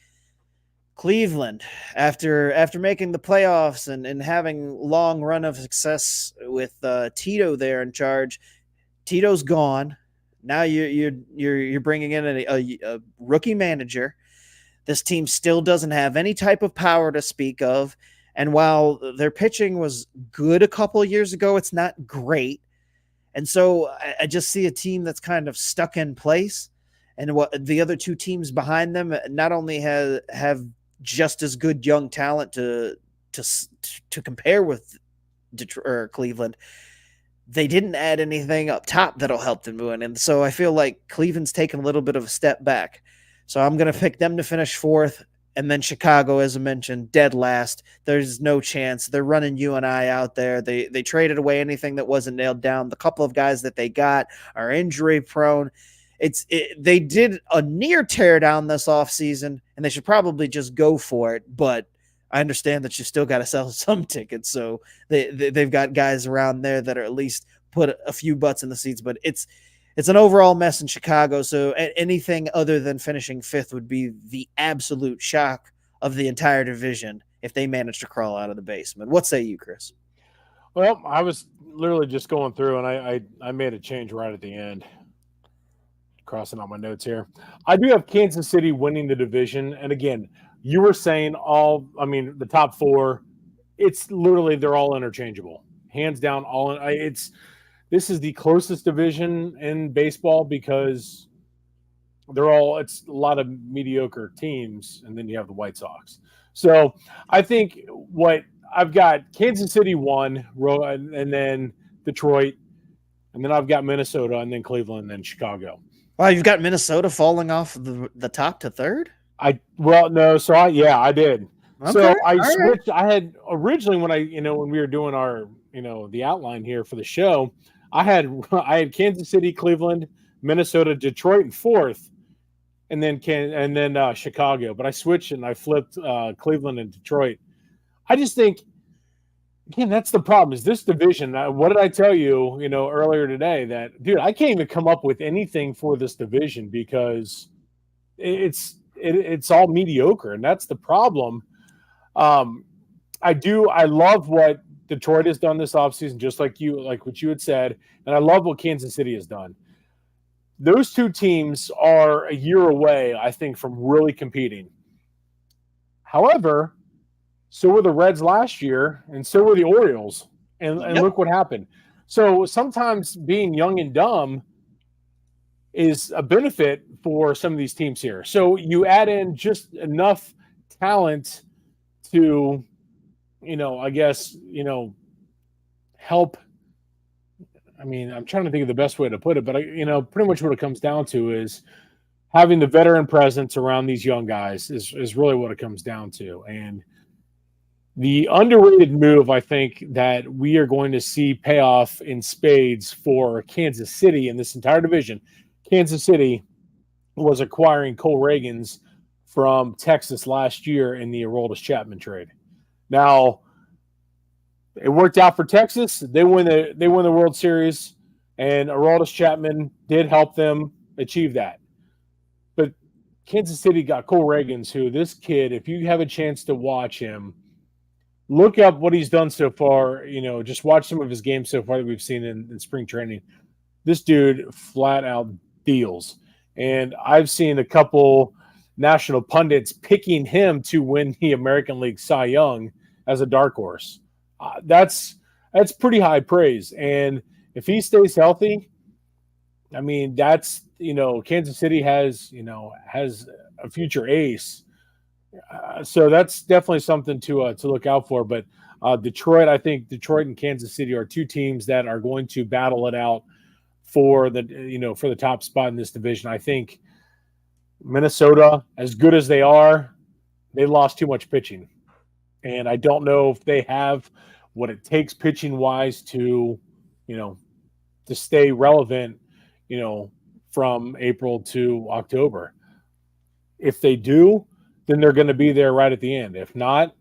Cleveland. After making the playoffs and having long run of success with Tito there in charge, Tito's gone. Now you're bringing in a rookie manager. This team still doesn't have any type of power to speak of. And while their pitching was good a couple of years ago, it's not great. And so I just see a team that's kind of stuck in place. And what the other two teams behind them not only have just as good young talent to compare with Detroit or Cleveland, they didn't add anything up top that'll help them win. And so I feel like Cleveland's taken a little bit of a step back. So I'm going to pick them to finish fourth. And then Chicago, as I mentioned, dead last. There's no chance. They're running you and I out there. They traded away anything that wasn't nailed down. The couple of guys that they got are injury prone. They did a near tear down this offseason, and they should probably just go for it. But I understand that you still got to sell some tickets. So they've got guys around there that are at least put a few butts in the seats. But it's an overall mess in Chicago. So anything other than finishing fifth would be the absolute shock of the entire division if they manage to crawl out of the basement. What say you, Chris? Well, I was literally just going through, and I made a change right at the end. Crossing out my notes here. I do have Kansas City winning the division. And again, you were saying the top four, it's literally, they're all interchangeable. Hands down, this is the closest division in baseball because it's a lot of mediocre teams, and then you have the White Sox. So I think what I've got Kansas City 1, and then Detroit, and then I've got Minnesota, and then Cleveland, and then Chicago. Wow, you've got Minnesota falling off the top to third? I did. Okay, so I switched. Right. I had originally when we were doing our the outline here for the show, I had Kansas City, Cleveland, Minnesota, Detroit in fourth, and then Chicago. But I switched and I flipped Cleveland and Detroit. I just think, again, that's the problem. Is this division? What did I tell you? Earlier today that, dude, I can't even come up with anything for this division because it's all mediocre, and that's the problem. I love what Detroit has done this offseason, just like what you had said, and I love what Kansas City has done. Those two teams are a year away, I think, from really competing. However, so were the Reds last year, and so were the Orioles, and look what happened. So sometimes being young and dumb is a benefit for some of these teams here. So you add in just enough talent to, help. I mean, I'm trying to think of the best way to put it, but pretty much what it comes down to is having the veteran presence around these young guys is really what it comes down to. And the underrated move, I think, that we are going to see pay off in spades for Kansas City in this entire division. Kansas City was acquiring Cole Reagans from Texas last year in the Aroldis Chapman trade. Now, it worked out for Texas. They win the World Series, and Aroldis Chapman did help them achieve that. But Kansas City got Cole Reagans, who this kid, if you have a chance to watch him, look up what he's done so far. Just watch some of his games so far that we've seen in spring training. This dude flat out deals. And I've seen a couple national pundits picking him to win the American League Cy Young as a dark horse. That's pretty high praise. And if he stays healthy, I mean, that's, Kansas City has a future ace. So that's definitely something to look out for. But Detroit, I think Detroit and Kansas City are two teams that are going to battle it out for the top spot in this division. I think Minnesota, as good as they are, they lost too much pitching. And I don't know if they have what it takes pitching wise to stay relevant, from April to October. If they do, then they're going to be there right at the end. If not,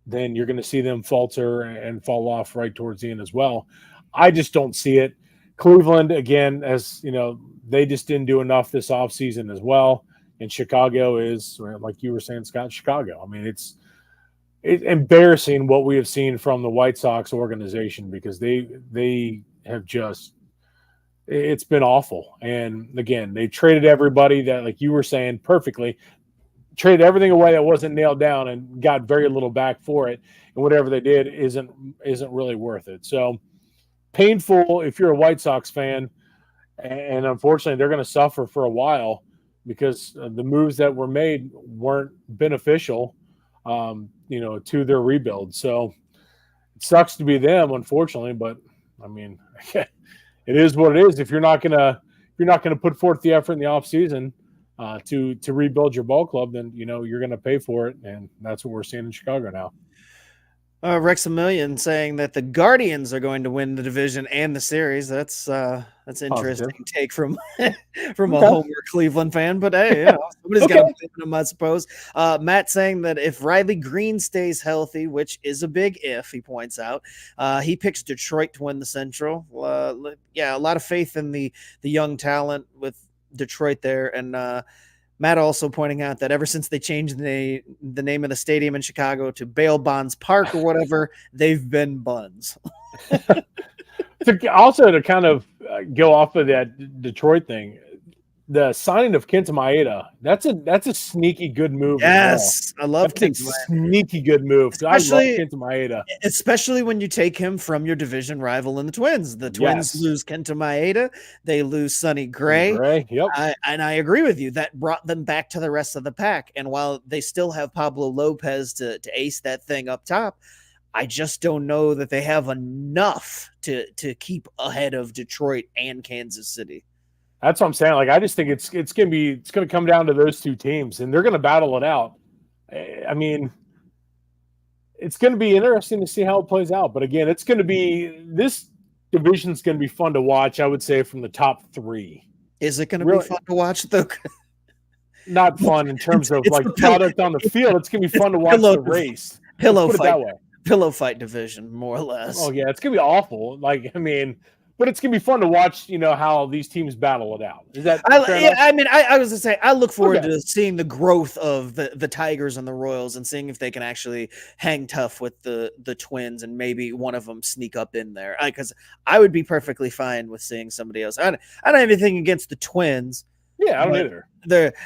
then you're going to see them falter and fall off right towards the end as well. I just don't see it. Cleveland, again, as they just didn't do enough this offseason as well. And Chicago is, like you were saying, Scott, Chicago. I mean, it's embarrassing what we have seen from the White Sox organization because they have just it's been awful. And again, they traded everybody that, like you were saying perfectly, traded everything away that wasn't nailed down and got very little back for it. And whatever they did isn't really worth it. So painful if you're a White Sox fan, and unfortunately they're going to suffer for a while because the moves that were made weren't beneficial, to their rebuild. So it sucks to be them, unfortunately, but I mean, it is what it is. If you're not gonna put forth the effort in the offseason to rebuild your ball club, then you're gonna pay for it, and that's what we're seeing in Chicago now. Rexamillion saying that the Guardians are going to win the division and the series. That's interesting Positive. take from from a Okay. homer Cleveland fan, but hey, somebody's Okay. got to believe in them, I suppose. Matt saying that if Riley Green stays healthy, which is a big if, he points out, he picks Detroit to win the Central. Yeah, a lot of faith in the young talent with Detroit there, and Matt also pointing out that ever since they changed the name of the stadium in Chicago to Bail Bonds Park or whatever, they've been buns. Also, to kind of go off of that Detroit thing, the signing of Kenta Maeda, that's a sneaky good move. Yes, I love that's Kenta a sneaky good move. I love Kenta Maeda, especially when you take him from your division rival in the Twins. The Twins lose Kenta Maeda, they lose Sonny Gray. Yep. And I agree with you. That brought them back to the rest of the pack. And while they still have Pablo Lopez to ace that thing up top, I just don't know that they have enough to keep ahead of Detroit and Kansas City. That's what I'm saying. Like, I just think it's going to come down to those two teams, and they're going to battle it out. I mean, it's going to be interesting to see how it plays out. But again, this division's going to be fun to watch, I would say, from the top three. Is it going to be fun to watch, though? Not fun in terms of like product on the field. It's going to be fun to watch the race. Pillow fight division, more or less. Oh, yeah. It's going to be awful. Like, I mean, but it's going to be fun to watch, how these teams battle it out. Is that I was going to say, I look forward to seeing the growth of the Tigers and the Royals and seeing if they can actually hang tough with the Twins and maybe one of them sneak up in there. Because I would be perfectly fine with seeing somebody else. I don't have anything against the Twins. Yeah, I don't either.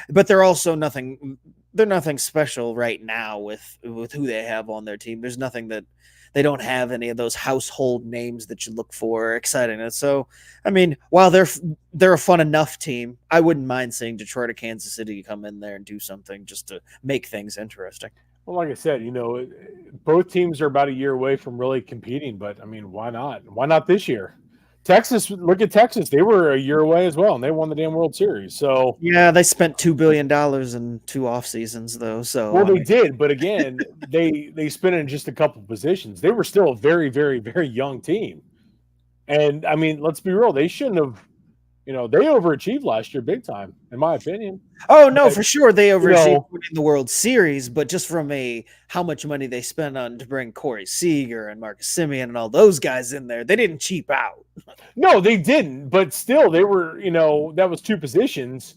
They're also nothing. They're nothing special right now with who they have on their team. There's nothing that they don't have any of those household names that you look for exciting. And so, I mean, while they're a fun enough team, I wouldn't mind seeing Detroit or Kansas City come in there and do something just to make things interesting. Well, like I said, both teams are about a year away from really competing, but I mean, why not? Why not this year? Texas, look at Texas. They were a year away as well, and they won the damn World Series. So yeah, they spent $2 billion in 2 off seasons, though. So they did, but again, they spent in just a couple positions. They were still a very, very, very young team, and I mean, let's be real. They shouldn't have. They overachieved last year big time, in my opinion. Oh, no, for sure. They overachieved winning the World Series, but just from how much money they spent on to bring Corey Seager and Marcus Semien and all those guys in there, they didn't cheap out. No, they didn't. But still, they were, that was 2 positions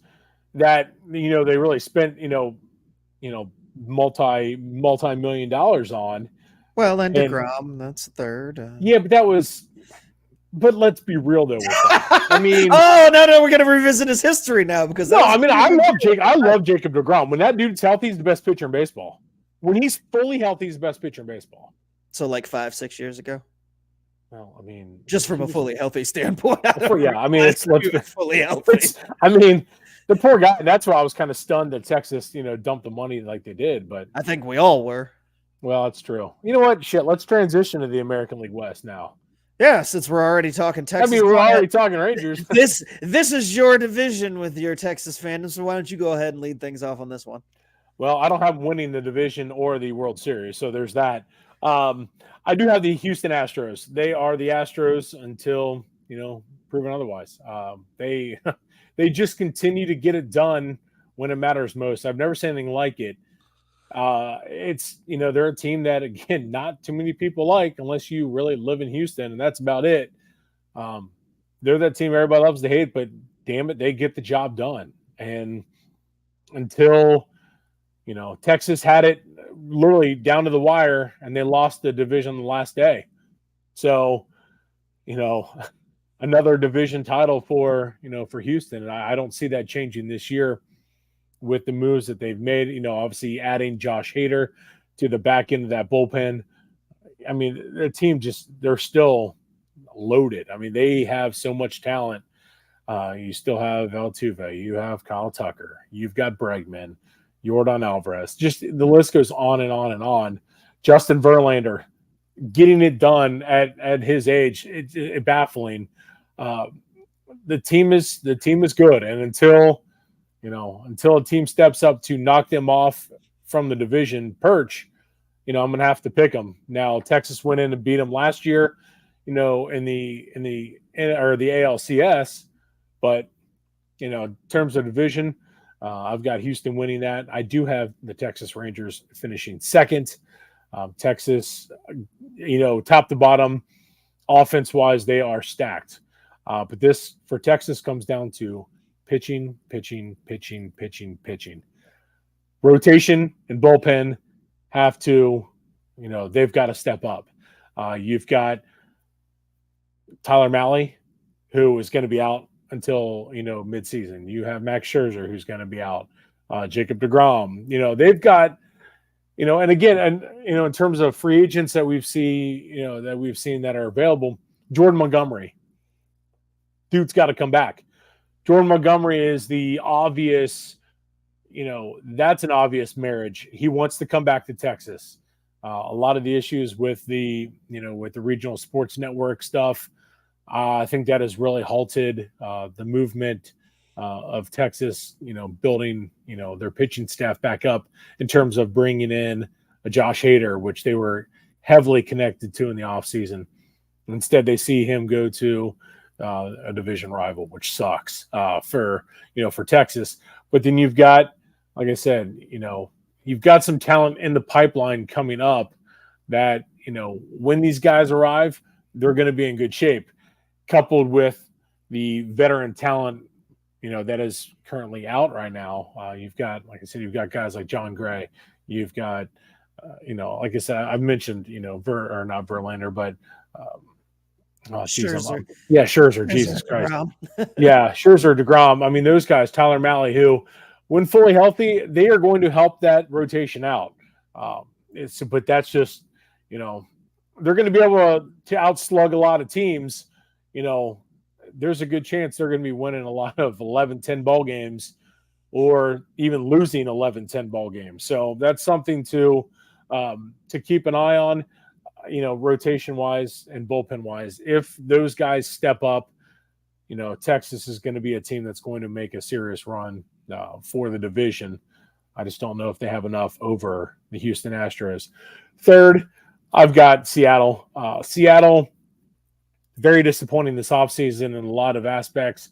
that, they really spent, multi-million dollars on. Well, and DeGrom, that's third. Yeah, but that was. But let's be real though with that. I mean, oh no, we're gonna revisit his history now because I love Jacob DeGrom. When that dude's healthy, he's the best pitcher in baseball. When he's fully healthy, he's the best pitcher in baseball. So like 5-6 years ago. Well, I mean, just from a fully healthy standpoint. Yeah, I mean, it's fully healthy. I mean, the poor guy. That's why I was kind of stunned that Texas, dumped the money like they did. But I think we all were. Well, that's true. You know what? Shit, let's transition to the American League West now. Yeah, since we're already talking Texas. I mean, we're already talking Rangers. This is your division with your Texas fandom, so why don't you go ahead and lead things off on this one? Well, I don't have winning the division or the World Series, so there's that. I do have the Houston Astros. They are the Astros until, proven otherwise. They just continue to get it done when it matters most. I've never seen anything like it. It's, they're a team that, again, not too many people like unless you really live in Houston, and that's about it. They're that team everybody loves to hate, but damn it, they get the job done. And until, Texas had it literally down to the wire and they lost the division the last day. So, another division title for for Houston, and I don't see that changing this year with the moves that they've made. Obviously adding Josh Hader to the back end of that bullpen. I mean, the team they're still loaded. I mean, they have so much talent. You still have Altuve, you have Kyle Tucker, you've got Bregman, Jordan Alvarez. Just the list goes on and on and on. Justin Verlander getting it done at his age, it baffling. The team is good, and until a team steps up to knock them off from the division perch, I'm going to have to pick them. Now, Texas went in and beat them last year, in the ALCS, but in terms of division, I've got Houston winning that. I do have the Texas Rangers finishing second. Texas, top to bottom, offense wise, they are stacked. But this for Texas comes down to pitching. Rotation and bullpen have to, they've got to step up. You've got Tyler Mahle, who is going to be out until, midseason. You have Max Scherzer, who's going to be out. Jacob deGrom. They've got, and again, in terms of free agents that we've seen that are available, Jordan Montgomery, dude's got to come back. Jordan Montgomery is the obvious, that's an obvious marriage. He wants to come back to Texas. A lot of the issues with the regional sports network stuff, I think that has really halted the movement of Texas, building, their pitching staff back up in terms of bringing in a Josh Hader, which they were heavily connected to in the offseason. Instead, they see him go to a division rival, which sucks for Texas. But then you've got, like I said, you've got some talent in the pipeline coming up that, when these guys arrive, they're going to be in good shape, coupled with the veteran talent, that is currently out right now. You've got, like I said, you've got guys like John Gray. You've got, like I said, I've mentioned, not Verlander, but Scherzer. Scherzer, Jesus Christ. Yeah, Scherzer, DeGrom. I mean, those guys, Tyler Mahle, who, when fully healthy, they are going to help that rotation out. But that's just, they're going to be able to outslug a lot of teams. There's a good chance they're going to be winning a lot of 11-10 ball games or even losing 11-10 ball games. So that's something to keep an eye on, rotation-wise and bullpen-wise. If those guys step up, Texas is going to be a team that's going to make a serious run for the division. I just don't know if they have enough over the Houston Astros. Third, I've got Seattle. Seattle, very disappointing this offseason in a lot of aspects.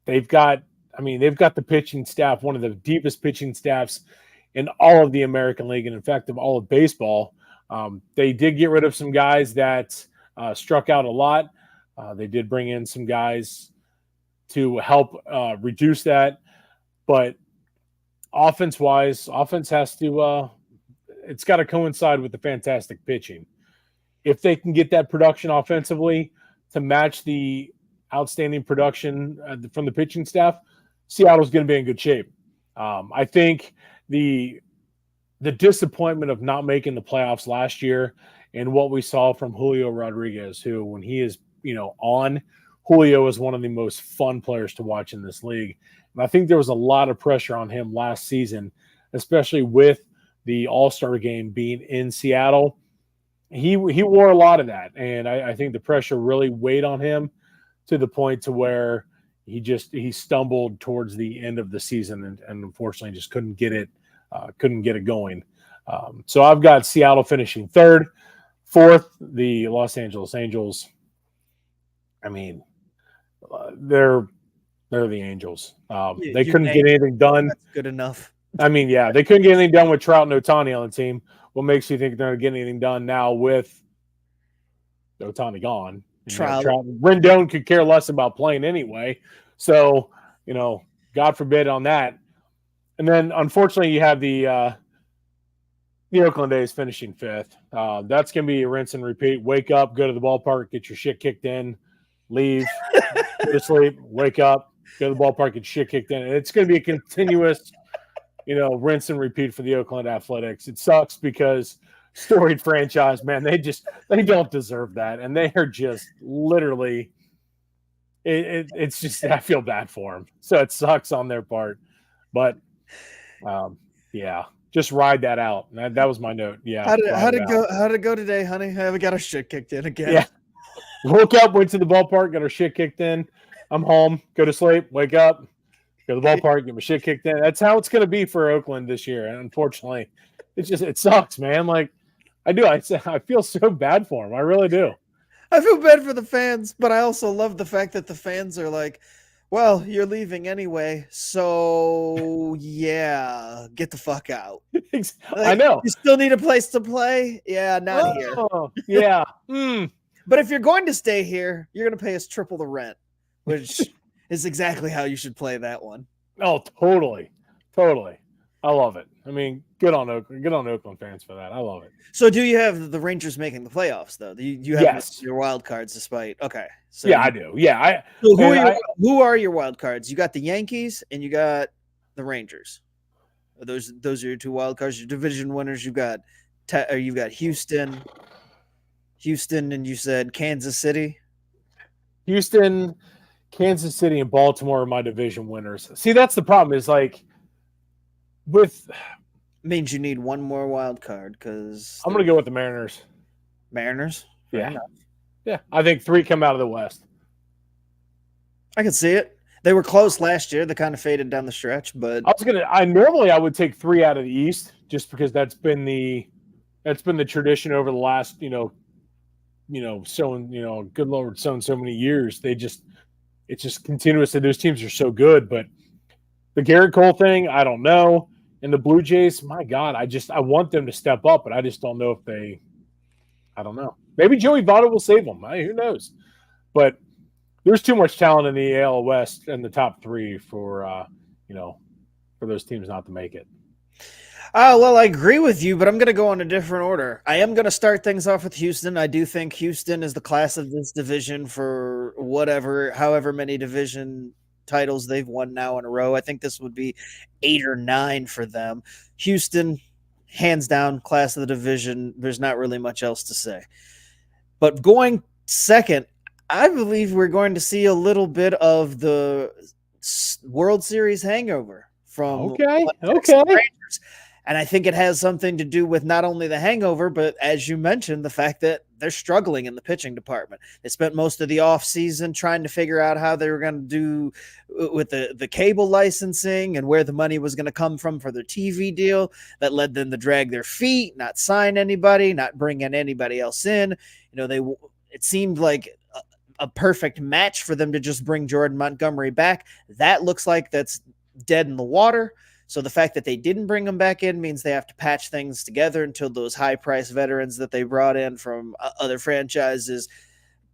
They've got the pitching staff, one of the deepest pitching staffs in all of the American League, and in fact, of all of baseball. They did get rid of some guys that struck out a lot. They did bring in some guys to help reduce that. But offense-wise, offense has to it's got to coincide with the fantastic pitching. If they can get that production offensively to match the outstanding production from the pitching staff, Seattle's going to be in good shape. I think the disappointment of not making the playoffs last year and what we saw from Julio Rodriguez, who, when he is, on, Julio is one of the most fun players to watch in this league. And I think there was a lot of pressure on him last season, especially with the All-Star game being in Seattle. He wore a lot of that, and I think the pressure really weighed on him to the point to where he stumbled towards the end of the season and unfortunately just couldn't get it going. So I've got Seattle finishing third. Fourth, the Los Angeles Angels. I mean, they're the Angels. They couldn't get anything done. That's good enough. I mean, yeah, they couldn't get anything done with Trout and Ohtani on the team. What makes you think they're going to get anything done now with Ohtani gone? Trout. Rendon could care less about playing anyway. So, God forbid on that. And then, unfortunately, you have the Oakland A's finishing fifth. That's going to be a rinse and repeat. Wake up, go to the ballpark, get your shit kicked in. leave, go to sleep, wake up, go to the ballpark, get shit kicked in. And it's going to be a continuous, rinse and repeat for the Oakland Athletics. It sucks because storied franchise, man, they don't deserve that. And they are just literally, it's just, I feel bad for them. So it sucks on their part. But yeah, just ride that out. That was my note. Yeah. How'd it go today, honey? We got our shit kicked in again. Yeah. Woke up, went to the ballpark, got our shit kicked in. I'm home, go to sleep, wake up, go to the ballpark, get my shit kicked in. That's how it's going to be for Oakland this year. And unfortunately, it sucks, man. Like I feel so bad for them. I really do. I feel bad for the fans, but I also love the fact that the fans are like, well, you're leaving anyway, so yeah, get the fuck out. I know. You still need a place to play? Yeah, not here. Yeah. But if you're going to stay here, you're going to pay us triple the rent, which is exactly how you should play that one. Oh, totally. Totally. I love it. I mean, good on Oakland fans for that. I love it. So do you have the Rangers making the playoffs, though? You have yes. your wild cards despite. Okay. So yeah, I do. Yeah. So who are your wild cards? You got the Yankees and you got the Rangers. Those are your two wild cards. Your division winners, you've got Houston, and you said Kansas City. Houston, Kansas City, and Baltimore are my division winners. See, that's the problem is like means you need one more wild card because I'm going to go with the Mariners. Mariners? Yeah. Yeah. I think 3 come out of the West. I can see it. They were close last year. They kind of faded down the stretch, but I would take 3 out of the East just because that's been the tradition over the last, good Lord, so many years. It's just continuous that those teams are so good. But the Garrett Cole thing, I don't know. And the Blue Jays, my God, I want them to step up, but I just don't know if I don't know. Maybe Joey Votto will save them. Who knows? But there's too much talent in the AL West and the top 3 for those teams not to make it. Well, I agree with you, but I'm going to go in a different order. I am going to start things off with Houston. I do think Houston is the class of this division for however many division titles they've won now in a row. I think this would be 8 or 9 for them. Houston, hands down, class of the division. There's not really much else to say. But going second, I believe we're going to see a little bit of the World Series hangover from Rangers. And I think it has something to do with not only the hangover, but as you mentioned, the fact that they're struggling in the pitching department. They spent most of the offseason trying to figure out how they were going to do with the cable licensing and where the money was going to come from for their TV deal. That led them to drag their feet, not sign anybody, not bring in anybody else in. It seemed like a perfect match for them to just bring Jordan Montgomery back. That looks like that's dead in the water. So the fact that they didn't bring him back in means they have to patch things together until those high-priced veterans that they brought in from other franchises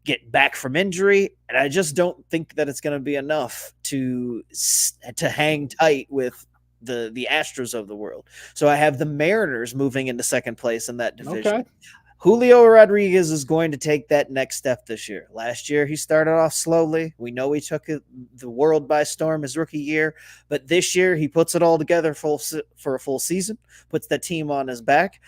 get back from injury. And I just don't think that it's going to be enough to hang tight with the Astros of the world. So I have the Mariners moving into second place in that division. Okay. Julio Rodriguez is going to take that next step this year. Last year, he started off slowly. We know he took the world by storm his rookie year, but this year he puts it all together for a full season, puts that team on his back.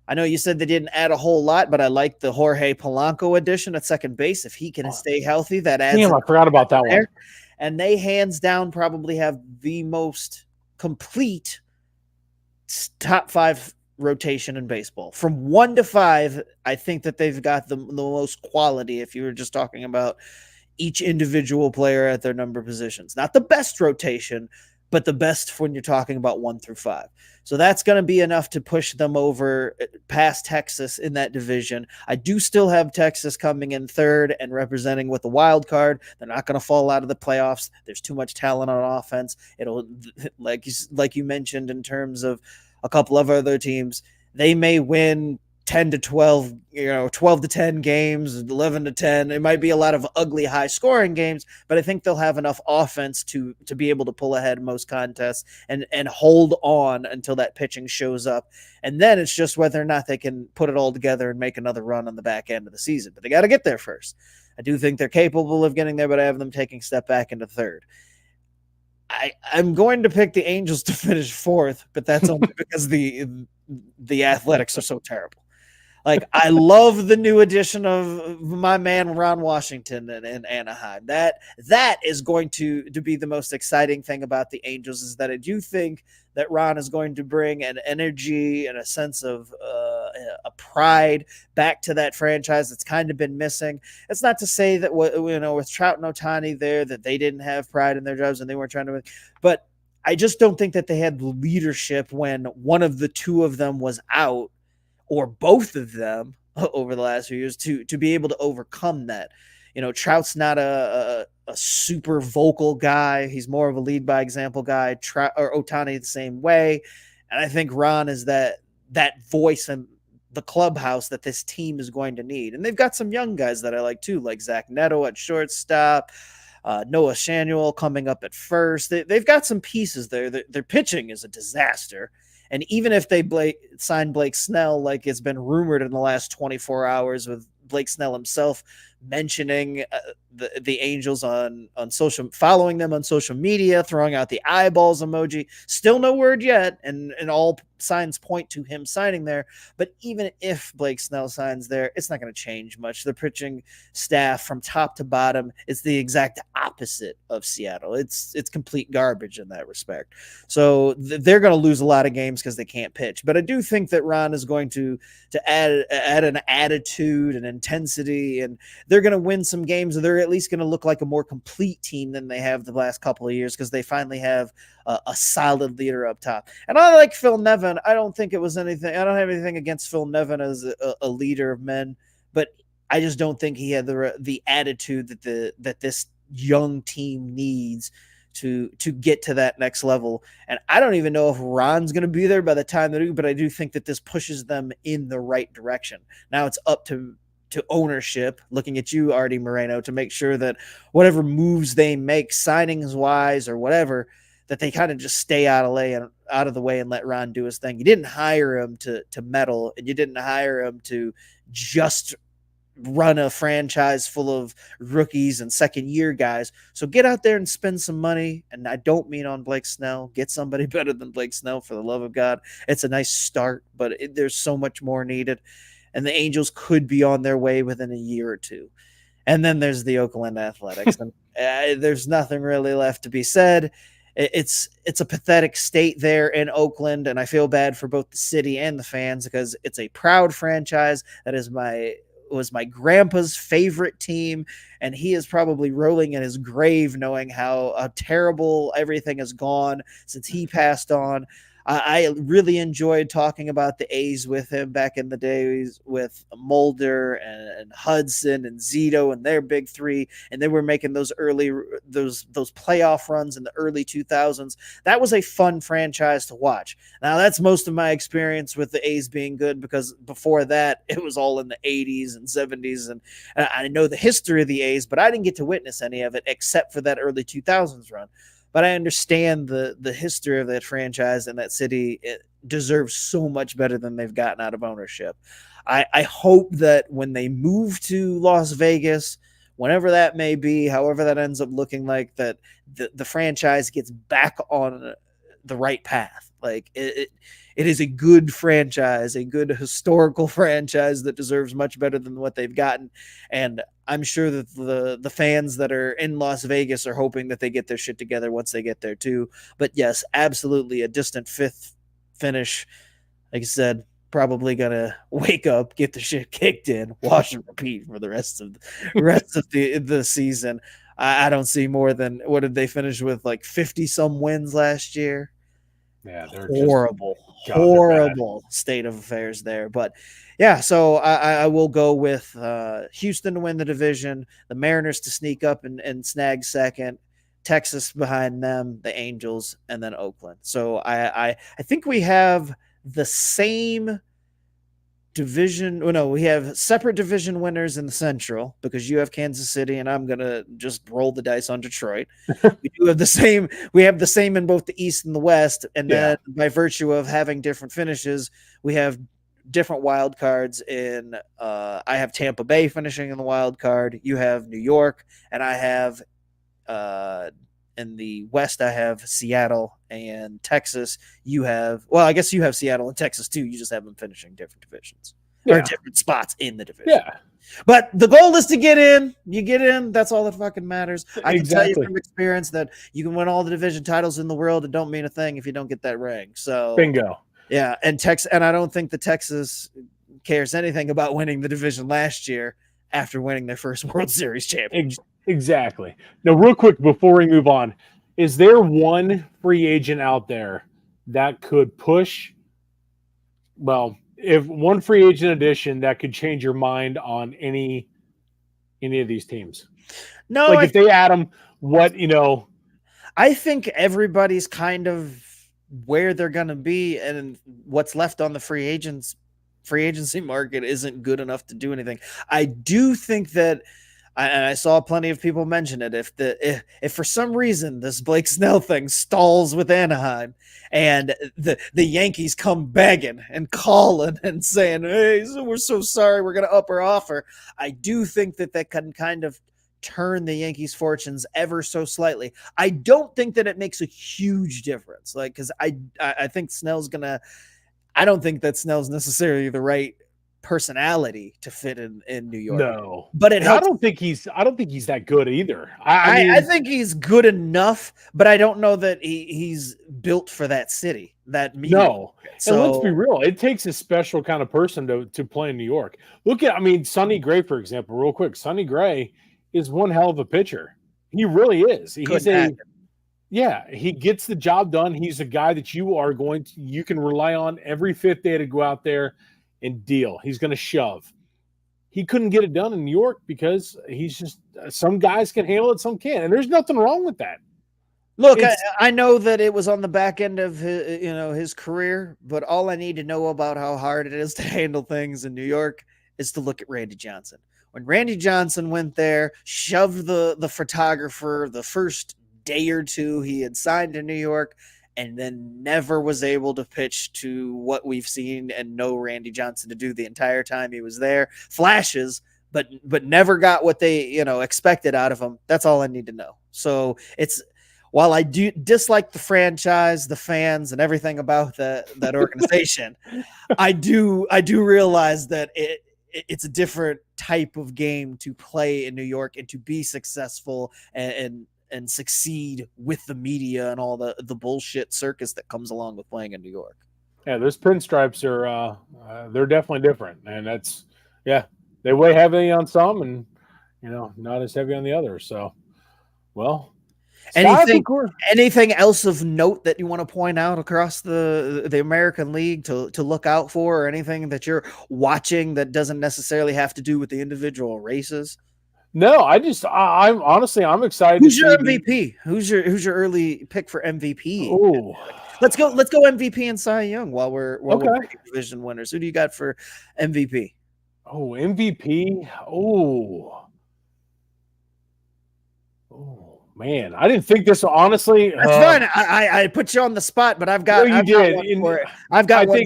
I know you said they didn't add a whole lot, but I like the Jorge Polanco addition at second base. If he can stay healthy, that adds. Damn, I forgot about that one. And they hands down probably have the most complete top 5 rotation in baseball. From 1 to 5, I think that they've got the most quality if you were just talking about each individual player at their number positions. Not the best rotation, but the best when you're talking about 1 through 5. So that's going to be enough to push them over past Texas in that division. I do still have Texas coming in third and representing with the wild card. They're not going to fall out of the playoffs. There's too much talent on offense. It'll, like you mentioned in terms of a couple of other teams, they may win 10 to 12, 12 to 10 games, 11 to 10. It might be a lot of ugly high scoring games, but I think they'll have enough offense to be able to pull ahead most contests and hold on until that pitching shows up. And then it's just whether or not they can put it all together and make another run on the back end of the season, but they got to get there first. I do think they're capable of getting there, but I have them taking a step back into third. I'm going to pick the Angels to finish fourth, but that's only because the Athletics are so terrible. Like, I love the new addition of my man Ron Washington in Anaheim. That is going to be the most exciting thing about the Angels, is that I do think that Ron is going to bring an energy and a sense of a pride back to that franchise that's kind of been missing. It's not to say that with Trout and Ohtani there that they didn't have pride in their jobs and they weren't trying to, but I just don't think that they had leadership when one of the two of them was out, or both of them over the last few years, to be able to overcome that. Trout's not a super vocal guy. He's more of a lead by example guy. Or Ohtani the same way. And I think Ron is that voice in the clubhouse that this team is going to need. And they've got some young guys that I like too, like Zach Neto at shortstop, Noah Shanuel coming up at first. They've got some pieces there. Their pitching is a disaster. And even if they sign Blake Snell, like it's been rumored in the last 24 hours, with Blake Snell himself mentioning the Angels on social, following them on social media, throwing out the eyeballs emoji, still no word yet. And all signs point to him signing there. But even if Blake Snell signs there, it's not going to change much. The pitching staff from top to bottom is the exact opposite of Seattle. It's complete garbage in that respect. So they're going to lose a lot of games because they can't pitch. But I do think that Ron is going to add an attitude and intensity, and they're going to win some games, or they're at least going to look like a more complete team than they have the last couple of years, because they finally have a solid leader up top. And I like Phil Nevin. I don't think it was anything. I don't have anything against Phil Nevin as a leader of men, but I just don't think he had the attitude that this young team needs to get to that next level. And I don't even know if Ron's going to be there by the time they do, but I do think that this pushes them in the right direction. Now it's up to ownership, looking at you, Artie Moreno, to make sure that whatever moves they make, signings wise or whatever, that they kind of just stay out of the way and let Ron do his thing. You didn't hire him to meddle, and you didn't hire him to just run a franchise full of rookies and second year guys. So get out there and spend some money. And I don't mean on Blake Snell. Get somebody better than Blake Snell, for the love of God. It's a nice start, but there's so much more needed. And the Angels could be on their way within a year or two. And then there's the Oakland Athletics. And there's nothing really left to be said. It's a pathetic state there in Oakland, and I feel bad for both the city and the fans, because it's a proud franchise that was my grandpa's favorite team, and he is probably rolling in his grave knowing how terrible everything has gone since he passed on. I really enjoyed talking about the A's with him back in the days, with Mulder and Hudson and Zito and their big three, and they were making those playoff runs in the early 2000s. That was a fun franchise to watch. Now, that's most of my experience with the A's being good, because before that, it was all in the 80s and 70s, and I know the history of the A's, but I didn't get to witness any of it except for that early 2000s run. But I understand the history of that franchise, and that city, it deserves so much better than they've gotten out of ownership. I hope that when they move to Las Vegas, whenever that may be, however that ends up looking like, that the franchise gets back on the right path. Like it is a good franchise, a good historical franchise that deserves much better than what they've gotten. And I'm sure that the fans that are in Las Vegas are hoping that they get their shit together once they get there too. But yes, absolutely a distant fifth finish. Like I said, probably gonna wake up, get the shit kicked in, wash and repeat for the rest of the season. I don't see more than, what did they finish with, like 50 some wins last year? Yeah, they're horrible state of affairs there. But yeah, so I will go with Houston to win the division, the Mariners to sneak up and snag second, Texas behind them, the Angels, and then Oakland. So I think we have the same division. Well, no, we have separate division winners in the Central, because you have Kansas City and I'm gonna just roll the dice on Detroit. We have the same in both the East and the West, and then by virtue of having different finishes, we have different wild cards in I have Tampa Bay finishing in the wild card. You have New York, and I have in the West I have Seattle and Texas. You have I guess you have Seattle and Texas too. You just have them finishing different divisions or different spots in the division. Yeah. But the goal is to get in. You get in. That's all that fucking matters. I can tell you from experience that you can win all the division titles in the world. It don't mean a thing if you don't get that ring. So bingo. Yeah, and I don't think the Texas cares anything about winning the division last year after winning their first World Series championship. Exactly. Now, real quick before we move on, is there one free agent out there that could push? Well, if one free agent addition that could change your mind on any of these teams? No, if they add them, I think everybody's kind of where they're going to be, and what's left on the free agency market isn't good enough to do anything. I do think that, and I saw plenty of people mention it, if for some reason this Blake Snell thing stalls with Anaheim and the Yankees come begging and calling and saying, hey, we're so sorry, we're going to up our offer, I do think that can kind of turn the Yankees' fortunes ever so slightly. I don't think that it makes a huge difference, because I think I don't think that Snell's necessarily the right personality to fit in New York. No, but it helps. I don't think he's that good either. I think he's good enough, but I don't know that he's built for that city. No. So, and let's be real, it takes a special kind of person to play in New York. Look at, Sonny Gray, for example, real quick. Sonny Gray is one hell of a pitcher. He really is. He gets the job done. He's a guy that you can rely on every fifth day to go out there and deal. He's going to shove. He couldn't get it done in New York because he's just, some guys can handle it, some can't. And there's nothing wrong with that. Look, I know that it was on the back end of his career, but all I need to know about how hard it is to handle things in New York is to look at Randy Johnson. When Randy Johnson went there, shoved the photographer the first day or two he had signed in New York, and then never was able to pitch to what we've seen and know Randy Johnson to do the entire time he was there. Flashes, but never got what they expected out of him. That's all I need to know. So while I do dislike the franchise, the fans, and everything about that organization, I do realize that it's a different type of game to play in New York and to be successful and succeed with the media and all the bullshit circus that comes along with playing in New York. Yeah, those pinstripes are they're definitely different, and that's they weigh heavy on some, and not as heavy on the others. So, well, anything else of note that you want to point out across the American League to look out for, or anything that you're watching that doesn't necessarily have to do with the individual races? No, I'm honestly, I'm excited. Who's your MVP? Who's your early pick for MVP? Oh, let's go MVP and Cy Young while we're picking division winners. Who do you got for MVP? Oh, MVP. Oh, man, I didn't think this. Honestly, that's fine. I put you on the spot, but I've got one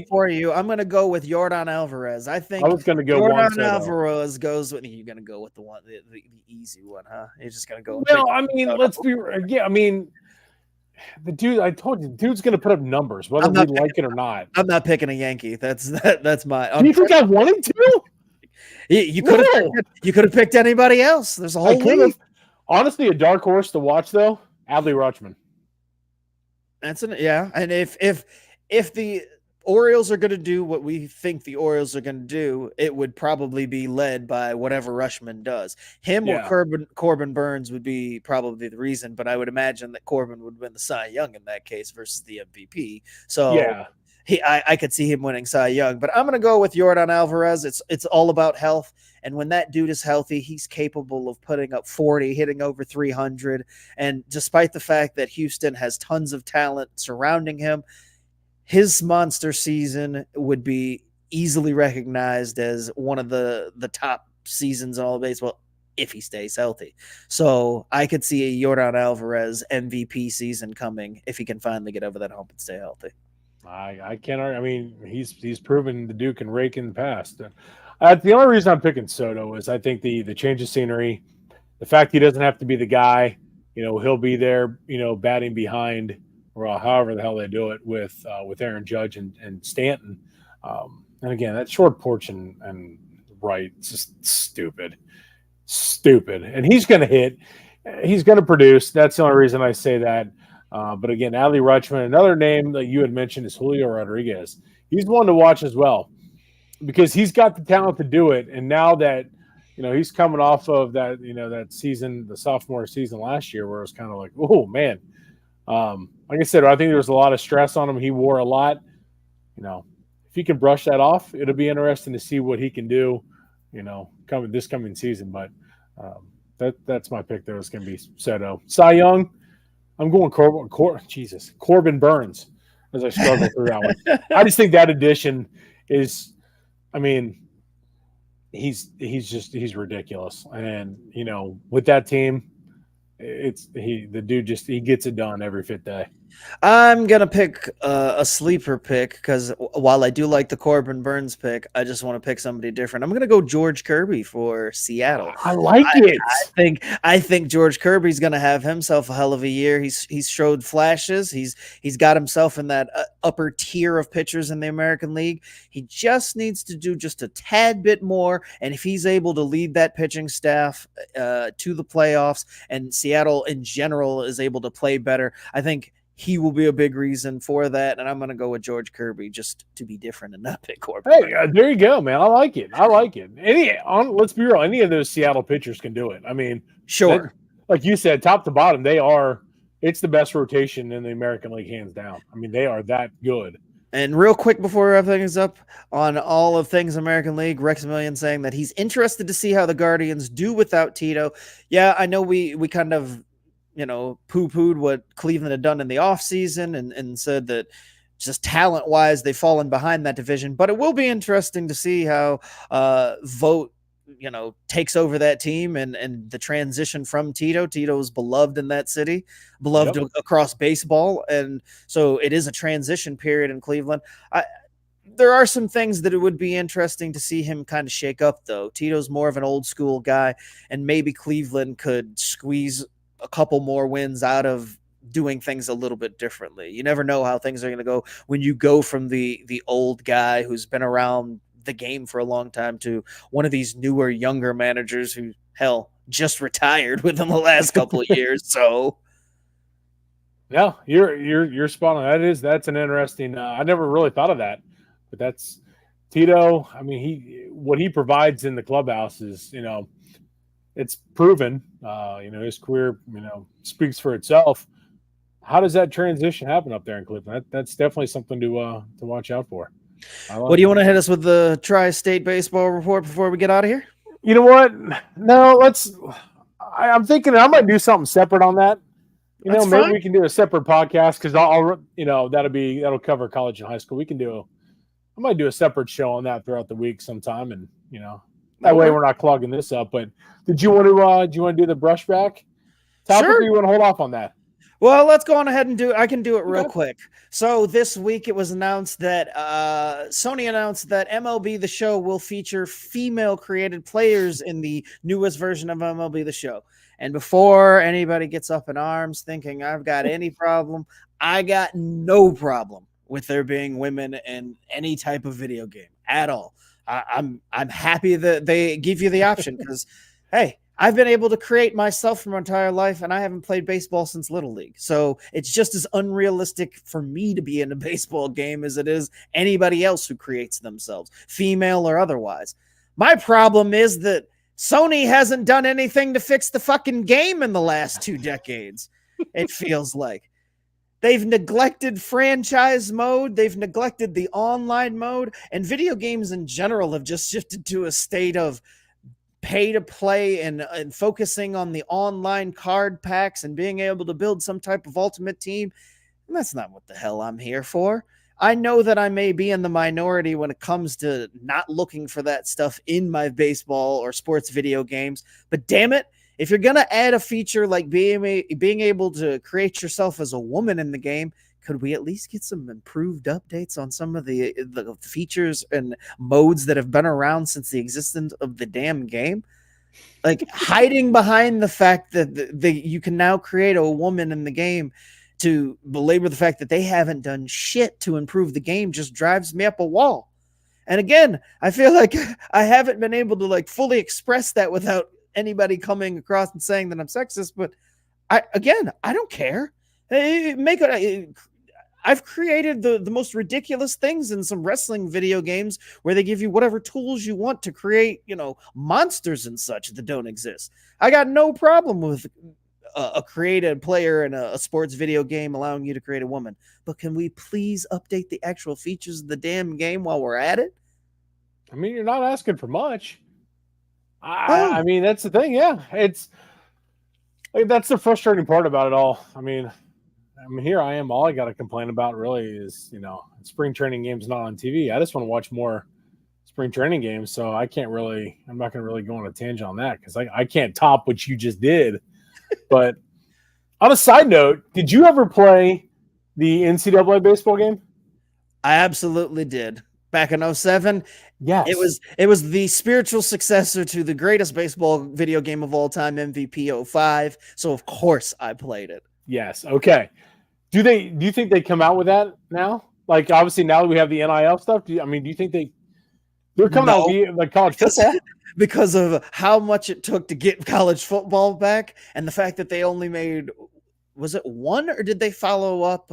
for you. I'm going to go with Yordan Alvarez. I think I was going to go. Yordan Alvarez goes with. You're going to go with the easy one, huh? You're just going to go. Well, let's be. Yeah, the dude. I told you, the dude's going to put up numbers, whether we like it or not. I'm not picking a Yankee. That's my. Do you think I wanted to? You could have picked anybody else. There's a whole league. Honestly, a dark horse to watch though, Adley Rutschman. And if the Orioles are going to do what we think the Orioles are going to do, it would probably be led by whatever Rutschman does. Him or Corbin Burns would be probably the reason, but I would imagine that Corbin would win the Cy Young in that case versus the MVP. So I could see him winning Cy Young, but I'm going to go with Yordan Alvarez. It's all about health. And when that dude is healthy, he's capable of putting up 40, hitting over 300. And despite the fact that Houston has tons of talent surrounding him, his monster season would be easily recognized as one of the top seasons in all of baseball if he stays healthy. So I could see a Yordan Alvarez MVP season coming if he can finally get over that hump and stay healthy. I can't. I mean, he's proven the Duke can rake in the past. The only reason I'm picking Soto is I think the change of scenery, the fact he doesn't have to be the guy. He'll be there. Batting behind, or however the hell they do it with Aaron Judge and Stanton. And again, that short porch and right, it's just stupid. And he's going to hit. He's going to produce. That's the only reason I say that. But again, Adley Rutschman, another name that you had mentioned is Julio Rodriguez. He's one to watch as well because he's got the talent to do it. And now that he's coming off of that that season, the sophomore season last year, where it was kind of like, oh man. Like I said, I think there was a lot of stress on him. He wore a lot. If he can brush that off, it'll be interesting to see what he can do. Coming season. But that's my pick. There was going to be Soto. Cy Young. I'm going Corbin Burns as I struggle through that one. I just think that addition is, I mean, he's ridiculous. And, with that team, the dude he gets it done every fifth day. I'm going to pick a sleeper pick because while I do like the Corbin Burns pick, I just want to pick somebody different. I'm going to go George Kirby for Seattle. I like it. I think George Kirby's going to have himself a hell of a year. He's showed flashes. He's got himself in that upper tier of pitchers in the American League. He just needs to do just a tad bit more. And if he's able to lead that pitching staff to the playoffs and Seattle in general is able to play better, I think he will be a big reason for that, and I'm going to go with George Kirby just to be different and not pick Corbin. Hey, there you go, man. I like it. Let's be real. Any of those Seattle pitchers can do it. I mean, sure. Like you said, top to bottom, it's the best rotation in the American League, hands down. I mean, they are that good. And real quick before we wrap things up on all of things American League, Rex Million saying that he's interested to see how the Guardians do without Tito. Yeah, I know we kind of poo-pooed what Cleveland had done in the offseason and said that just talent-wise, they've fallen behind that division. But it will be interesting to see how Votto, takes over that team and the transition from Tito. Tito is beloved in that city, beloved across baseball. And so it is a transition period in Cleveland. There are some things that it would be interesting to see him kind of shake up, though. Tito's more of an old-school guy, and maybe Cleveland could squeeze a couple more wins out of doing things a little bit differently. You never know how things are going to go when you go from the old guy who's been around the game for a long time to one of these newer, younger managers who, hell, just retired within the last couple of years. So, yeah, you're spot on. That's an interesting. I never really thought of that, but that's Tito. I mean, what he provides in the clubhouse is, it's proven. His career, speaks for itself. How does that transition happen up there in Cleveland? That's definitely something to watch out for. What do you want to hit us with the Tri-State Baseball report before we get out of here? You know what? No, I'm thinking I might do something separate on that. Maybe fine. We can do a separate podcast because that'll cover college and high school. I might do a separate show on that throughout the week sometime, and that way we're not clogging this up. But did you want to do the brushback topic, or you want to hold off on that? Well, let's go on ahead and do it. I can do it real quick. So this week it was announced that Sony announced that MLB The Show will feature female-created players in the newest version of MLB The Show. And before anybody gets up in arms thinking I've got any problem, I got no problem with there being women in any type of video game at all. I'm happy that they give you the option because, hey, I've been able to create myself for my entire life, and I haven't played baseball since Little League. So it's just as unrealistic for me to be in a baseball game as it is anybody else who creates themselves, female or otherwise. My problem is that Sony hasn't done anything to fix the fucking game in the last 2 decades, it feels like. They've neglected franchise mode. They've neglected the online mode. And video games in general have just shifted to a state of pay to play and focusing on the online card packs and being able to build some type of ultimate team. And that's not what the hell I'm here for. I know that I may be in the minority when it comes to not looking for that stuff in my baseball or sports video games. But damn it, if you're going to add a feature like being able to create yourself as a woman in the game, could we at least get some improved updates on some of the features and modes that have been around since the existence of the damn game? Like hiding behind the fact that you can now create a woman in the game to belabor the fact that they haven't done shit to improve the game just drives me up a wall. And again, I feel like I haven't been able to like fully express that without anybody coming across and saying that I'm sexist. But I don't care. I've created the most ridiculous things in some wrestling video games where they give you whatever tools you want to create, monsters and such that don't exist. I got no problem with a created player in a sports video game allowing you to create a woman. But can we please update the actual features of the damn game while we're at it? I mean, you're not asking for much. I mean, that's the thing. Yeah, it's like that's the frustrating part about it all. I mean, here I am. All I got to complain about really is, spring training games not on TV. I just want to watch more spring training games. So I'm not going to really go on a tangent on that because I can't top what you just did. But on a side note, did you ever play the NCAA baseball game? I absolutely did. Back in 2007. Yes. It was the spiritual successor to the greatest baseball video game of all time, MVP 05. So of course I played it. Yes. Okay. Do you think they come out with that now? Like obviously now that we have the NIL stuff, do you think they're coming out with like college football? Because of how much it took to get college football back and the fact that they only made, was it one or did they follow up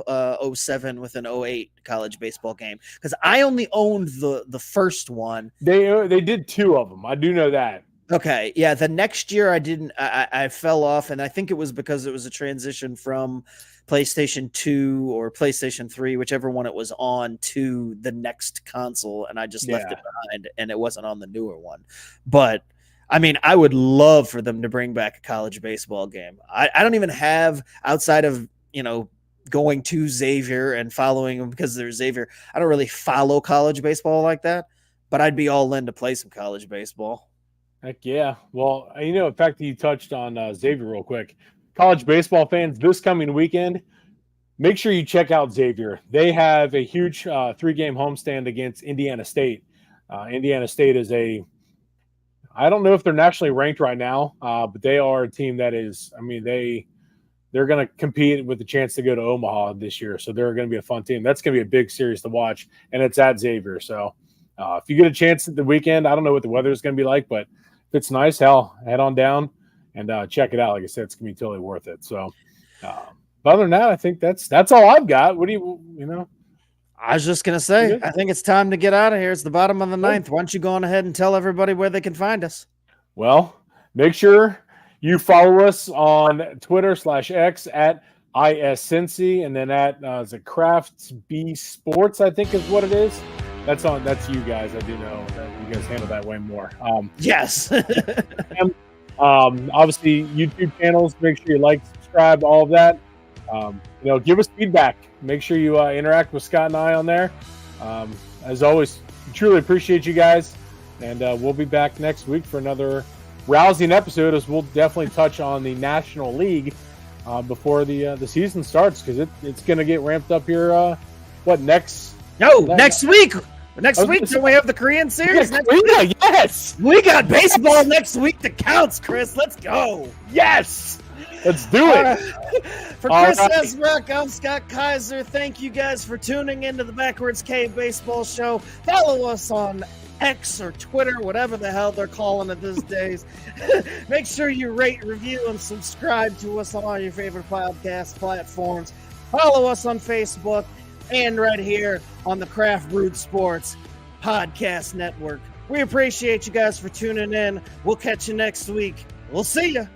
07 with an 08 college baseball game? Because I only owned the first one. They did two of them. I do know that. Okay. Yeah. The next year I fell off, and I think it was because it was a transition from PlayStation 2 or PlayStation 3, whichever one it was on, to the next console, and I just left it behind, and it wasn't on the newer one. But I mean, I would love for them to bring back a college baseball game. I don't even have, outside of, going to Xavier and following them because they're Xavier, I don't really follow college baseball like that, but I'd be all in to play some college baseball. Heck yeah. Well, in fact, you touched on Xavier real quick. College baseball fans, this coming weekend, make sure you check out Xavier. They have a huge 3-game homestand against Indiana State. Indiana State is I don't know if they're nationally ranked right now, but they are a team that is, they're going to compete with the chance to go to Omaha this year. So they're going to be a fun team. That's going to be a big series to watch, and it's at Xavier. So if you get a chance at the weekend, I don't know what the weather is going to be like, but if it's nice, head on down and check it out. Like I said, it's going to be totally worth it. So other than that, I think that's all I've got. What do you I was just going to say, I think it's time to get out of here. It's the bottom of the ninth. Why don't you go on ahead and tell everybody where they can find us? Well, make sure you follow us on Twitter /X at ISCincy, and then at is it Crafts B Sports, I think is what it is. That's you guys. I do know that you guys handle that way more. Yes. Obviously, YouTube channels. Make sure you like, subscribe, all of that. Give us feedback. Make sure you interact with Scott and I on there. As always, truly appreciate you guys, and we'll be back next week for another rousing episode, as we'll definitely touch on the National League before the season starts, because it's going to get ramped up here. Next week. Next week, do we have the Korean series? Yes! We got baseball next week that counts, Chris. Let's go. Yes! Let's do it. For Chris Esbrook, I'm Scott Kaiser. Thank you guys for tuning into the Backwards Cave Baseball Show. Follow us on X or Twitter, whatever the hell they're calling it these days. Make sure you rate, review, and subscribe to us on all your favorite podcast platforms. Follow us on Facebook and right here on the Craft Brewed Sports Podcast Network. We appreciate you guys for tuning in. We'll catch you next week. We'll see you.